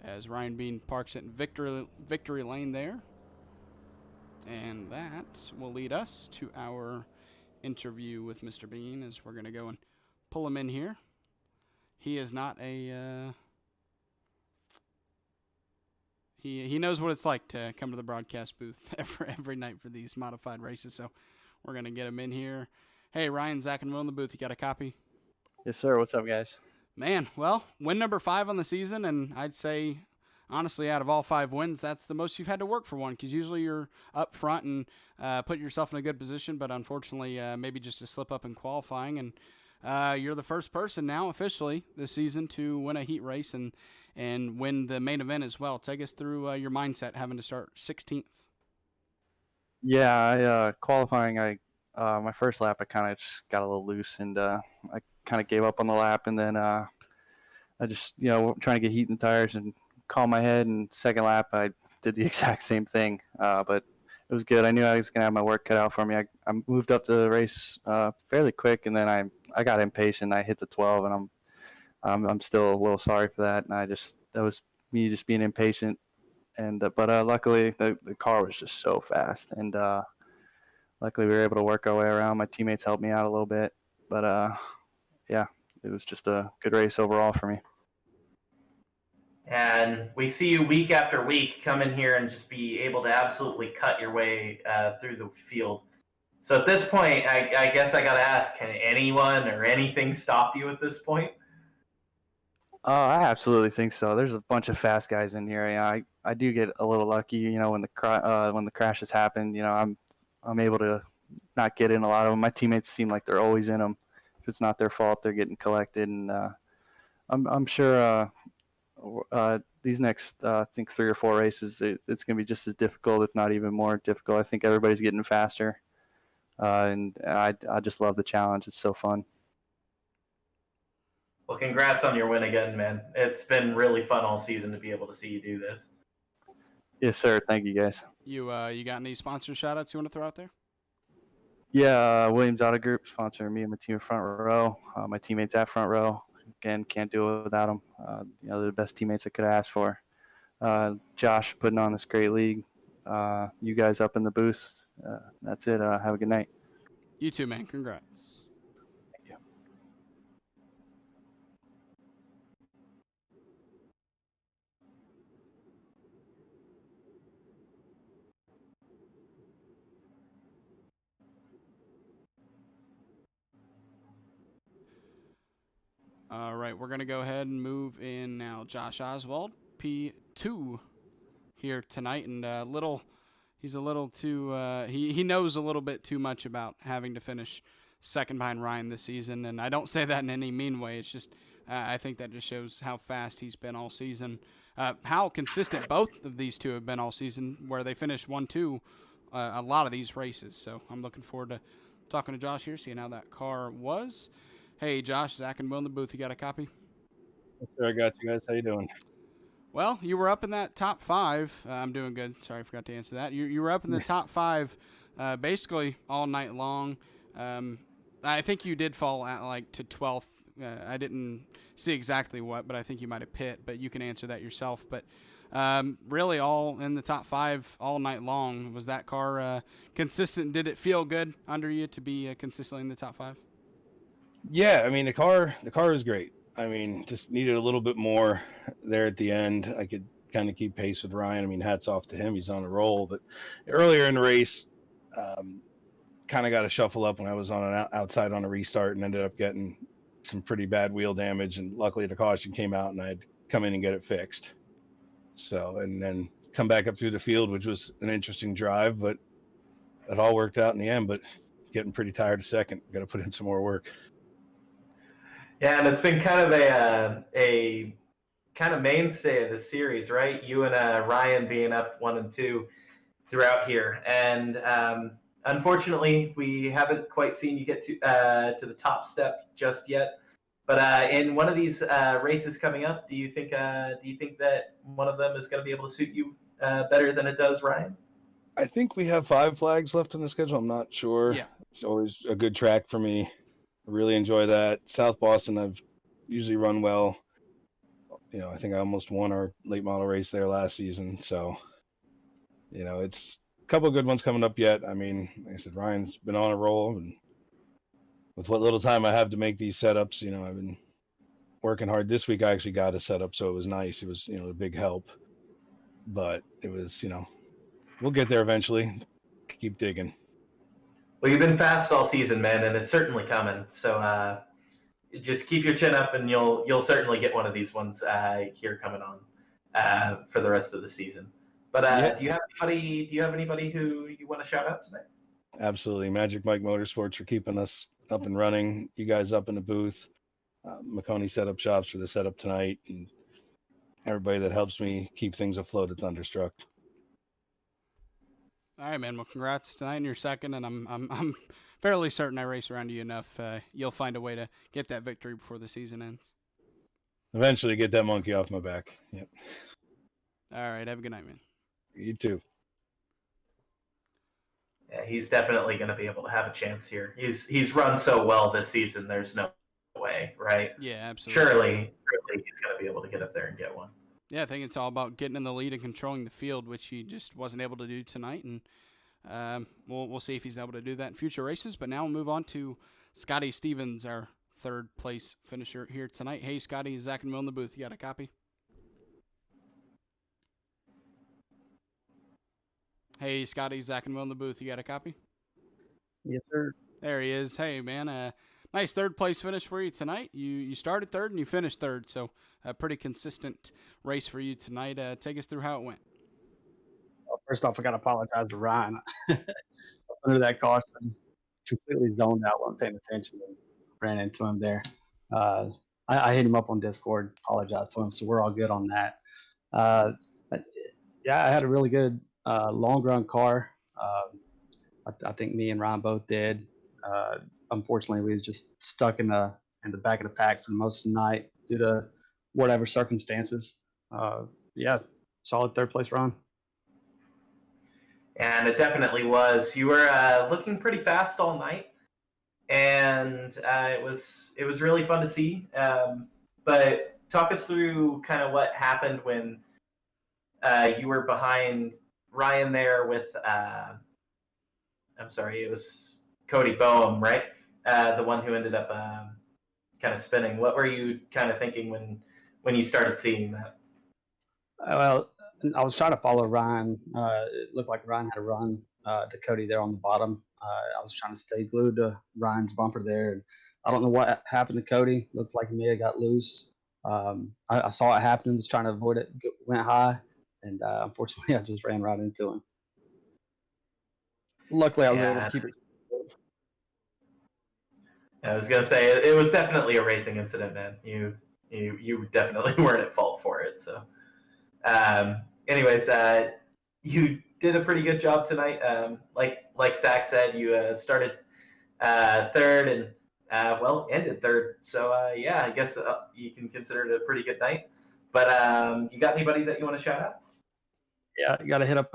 A: As Ryan Bean parks it in victory lane there. And that will lead us to our interview with Mr. Bean, as we're going to go and pull him in here. He is not a... He knows what it's like to come to the broadcast booth every night for these modified races, so we're going to get him in here. Hey, Ryan, Zach, and Will in the booth. You got a copy?
C: Yes, sir. What's up, guys?
A: Man, well, win number 5 on the season, and I'd say, honestly, out of all 5 wins, that's the most you've had to work for one, because usually you're up front and put yourself in a good position, but unfortunately, maybe just a slip up in qualifying, and you're the first person now officially this season to win a heat race and win the main event as well. Take us through your mindset having to start 16th.
C: Yeah, qualifying, my first lap, I kind of just got a little loose, and I kind of gave up on the lap, and then I just, trying to get heat in the tires and calm my head, and second lap, I did the exact same thing, but it was good. I knew I was going to have my work cut out for me. I moved up to the race fairly quick, and then I got impatient. I hit the 12, and I'm still a little sorry for that, and that was me just being impatient, and but luckily the car was just so fast, and luckily we were able to work our way around. My teammates helped me out a little bit, but yeah, it was just a good race overall for me.
B: And we see you week after week come in here and just be able to absolutely cut your way through the field. So at this point, I guess I got to ask, can anyone or anything stop you at this point?
C: I absolutely think so. There's a bunch of fast guys in here. I do get a little lucky, when the crashes happen. I'm able to not get in a lot of them. My teammates seem like they're always in them. If it's not their fault, they're getting collected, and I'm sure these next I think 3 or 4 races, it's going to be just as difficult, if not even more difficult. I think everybody's getting faster, and I just love the challenge. It's so fun.
B: Well, congrats on your win again, man. It's been really fun all season to be able to see you do this.
C: Yes, sir. Thank you, guys.
A: You got any sponsor shout-outs you want to throw out there?
C: Yeah, Williams Auto Group sponsoring me and my team at Front Row. My teammates at Front Row, again, can't do it without them. They're the best teammates I could ask for. Josh putting on this great league. You guys up in the booth. That's it. Have a good night.
A: You too, man. Congrats.
C: Thank you.
A: All right, we're going to go ahead and move in now. Josh Oswald, P2 here tonight, and he's a little too, he knows a little bit too much about having to finish second behind Ryan this season, and I don't say that in any mean way. It's just, I think that just shows how fast he's been all season, how consistent both of these two have been all season, where they finished 1-2 a lot of these races. So I'm looking forward to talking to Josh here, seeing how that car was. Hey, Josh, Zach and Will in the booth. You got a copy?
D: Yes, sir, I got you guys. How you doing?
A: Well, you were up in that top 5. I'm doing good. Sorry, I forgot to answer that. You were up in the top 5 basically all night long. I think you did fall at like to 12th. I didn't see exactly what, but I think you might have pit, but you can answer that yourself. But really all in the top 5 all night long. Was that car consistent? Did it feel good under you to be consistently in the top 5?
D: Yeah, I mean the car was great. I mean, just needed a little bit more there at the end. I could kind of keep pace with Ryan. I mean, hats off to him. He's on a roll. But earlier in the race, kind of got a shuffle up when I was on an outside on a restart and ended up getting some pretty bad wheel damage. And luckily the caution came out and I had to come in and get it fixed. So, and then come back up through the field, which was an interesting drive, but it all worked out in the end. But getting pretty tired a second. Got to put in some more work.
B: Yeah, and it's been kind of a kind of mainstay of the series, right? You and Ryan being up 1 and 2 throughout here, and unfortunately, we haven't quite seen you get to the top step just yet. But in one of these races coming up, do you think that one of them is going to be able to suit you better than it does Ryan?
D: I think we have 5 flags left on the schedule. I'm not sure.
A: Yeah.
D: It's always a good track for me. I really enjoy that. South Boston, I've usually run well. You know, I think I almost won our late model race there last season. So, you know, it's a couple of good ones coming up yet. I mean, like I said, Ryan's been on a roll, and with what little time I have to make these setups, you know, I've been working hard. This week I actually got a setup, so it was nice. It was, you know, a big help. But it was, you know, we'll get there eventually. Keep digging.
B: Well, you've been fast all season, man, and it's certainly coming. So just keep your chin up, and you'll certainly get one of these ones here coming on for the rest of the season. But
D: Yeah.
B: Do you have anybody who you want to shout out today?
D: Absolutely. Magic Mike Motorsports for keeping us up and running. You guys up in the booth. McConey Setup Shops for the setup tonight, and everybody that helps me keep things afloat at Thunderstruck.
A: All right, man. Well, congrats tonight in your second, and I'm fairly certain I race around you enough. You'll find a way to get that victory before the season ends.
D: Eventually get that monkey off my back. Yep.
A: All right. Have a good night, man.
D: You too.
B: Yeah, he's definitely going to be able to have a chance here. He's run so well this season. There's no way, right?
A: Yeah, absolutely.
B: Surely he's going to be able to get up there and get one.
A: Yeah, I think it's all about getting in the lead and controlling the field, which he just wasn't able to do tonight. And we'll see if he's able to do that in future races. But now we'll move on to Scotty Stevens, our 3rd place finisher here tonight. Hey, Scotty, Zach and Will in the booth. You got a copy? Hey, Scotty, Zach and Will in the booth. You got a copy?
E: Yes, sir.
A: There he is. Hey, man, nice 3rd place finish for you tonight. You started 3rd and you finished 3rd, so a pretty consistent race for you tonight. Take us through how it went.
E: Well, first off, I got to apologize to Ryan. Under that caution, I just completely zoned out, wasn't paying attention, and ran into him there. I hit him up on Discord, apologized to him, so we're all good on that. Yeah, I had a really good long run car. I think me and Ryan both did. Unfortunately, we was just stuck in the back of the pack for most of the night due to whatever circumstances. Yeah, solid 3rd place run.
B: And it definitely was. You were looking pretty fast all night, and it was really fun to see. But talk us through kind of what happened when you were behind Ryan there with I'm sorry, it was Cody Boehm, right? The one who ended up kind of spinning. What were you kind of thinking when you started seeing that?
E: Well, I was trying to follow Ryan. It looked like Ryan had a run to Cody there on the bottom. I was trying to stay glued to Ryan's bumper there. I don't know what happened to Cody. Looked like he may have got loose. I saw it happen, was trying to avoid it, went high, and unfortunately, I just ran right into him. Luckily, I was able to keep it.
B: I was gonna say it was definitely a racing incident, man. You definitely weren't at fault for it. So, anyways, you did a pretty good job tonight. Like Zach said, you started third and ended third. So yeah, I guess you can consider it a pretty good night. But you got anybody that you want to shout out?
E: Yeah, you got to hit up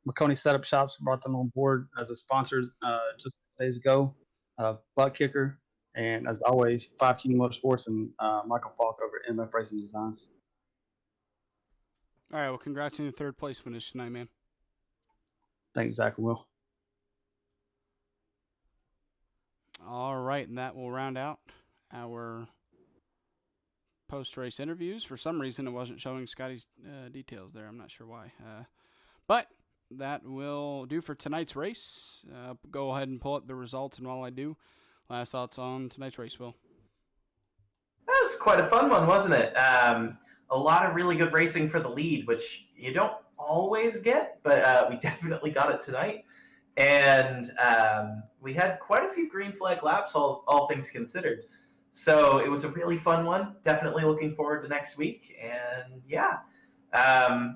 E: McConey Setup Shops. Brought them on board as a sponsor just days ago. Butt Kicker, and as always, 5 King Motorsports and Michael Falk over at MF Racing Designs.
A: All right, well, congrats on your third place finish tonight, man.
E: Thanks, Zach and Will.
A: All right, and that will round out our post-race interviews. For some reason, it wasn't showing Scotty's details there. I'm not sure why. But that will do for tonight's race. Go ahead and pull up the results, and while I do, last thoughts on tonight's race, Will.
B: That was quite a fun one, wasn't it? A lot of really good racing for the lead, which you don't always get, but we definitely got it tonight. And we had quite a few green flag laps, all things considered. So it was a really fun one. Definitely looking forward to next week. And yeah, I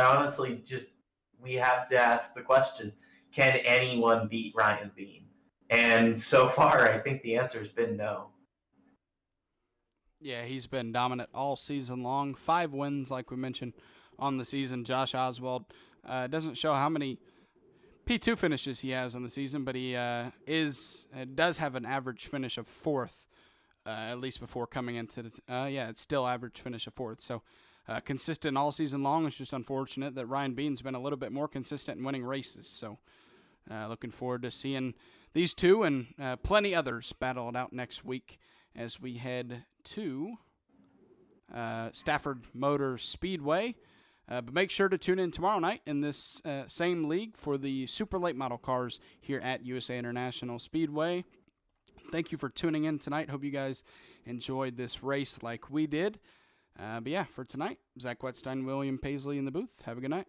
B: honestly we have to ask the question, can anyone beat Ryan Bean? And so far, I think the answer has been no.
A: Yeah, he's been dominant all season long. 5 wins, like we mentioned, on the season. Josh Oswald doesn't show how many P2 finishes he has on the season, but he does have an average finish of 4th, at least before coming into the it's still average finish of 4th. So consistent all season long. It's just unfortunate that Ryan Bean's been a little bit more consistent in winning races. So looking forward to seeing these two and plenty others battle it out next week as we head to Stafford Motor Speedway. But make sure to tune in tomorrow night in this same league for the super late model cars here at USA International Speedway. Thank you for tuning in tonight. Hope you guys enjoyed this race like we did. But yeah, for tonight, Zach Wetstein, William Paisley in the booth. Have a good night.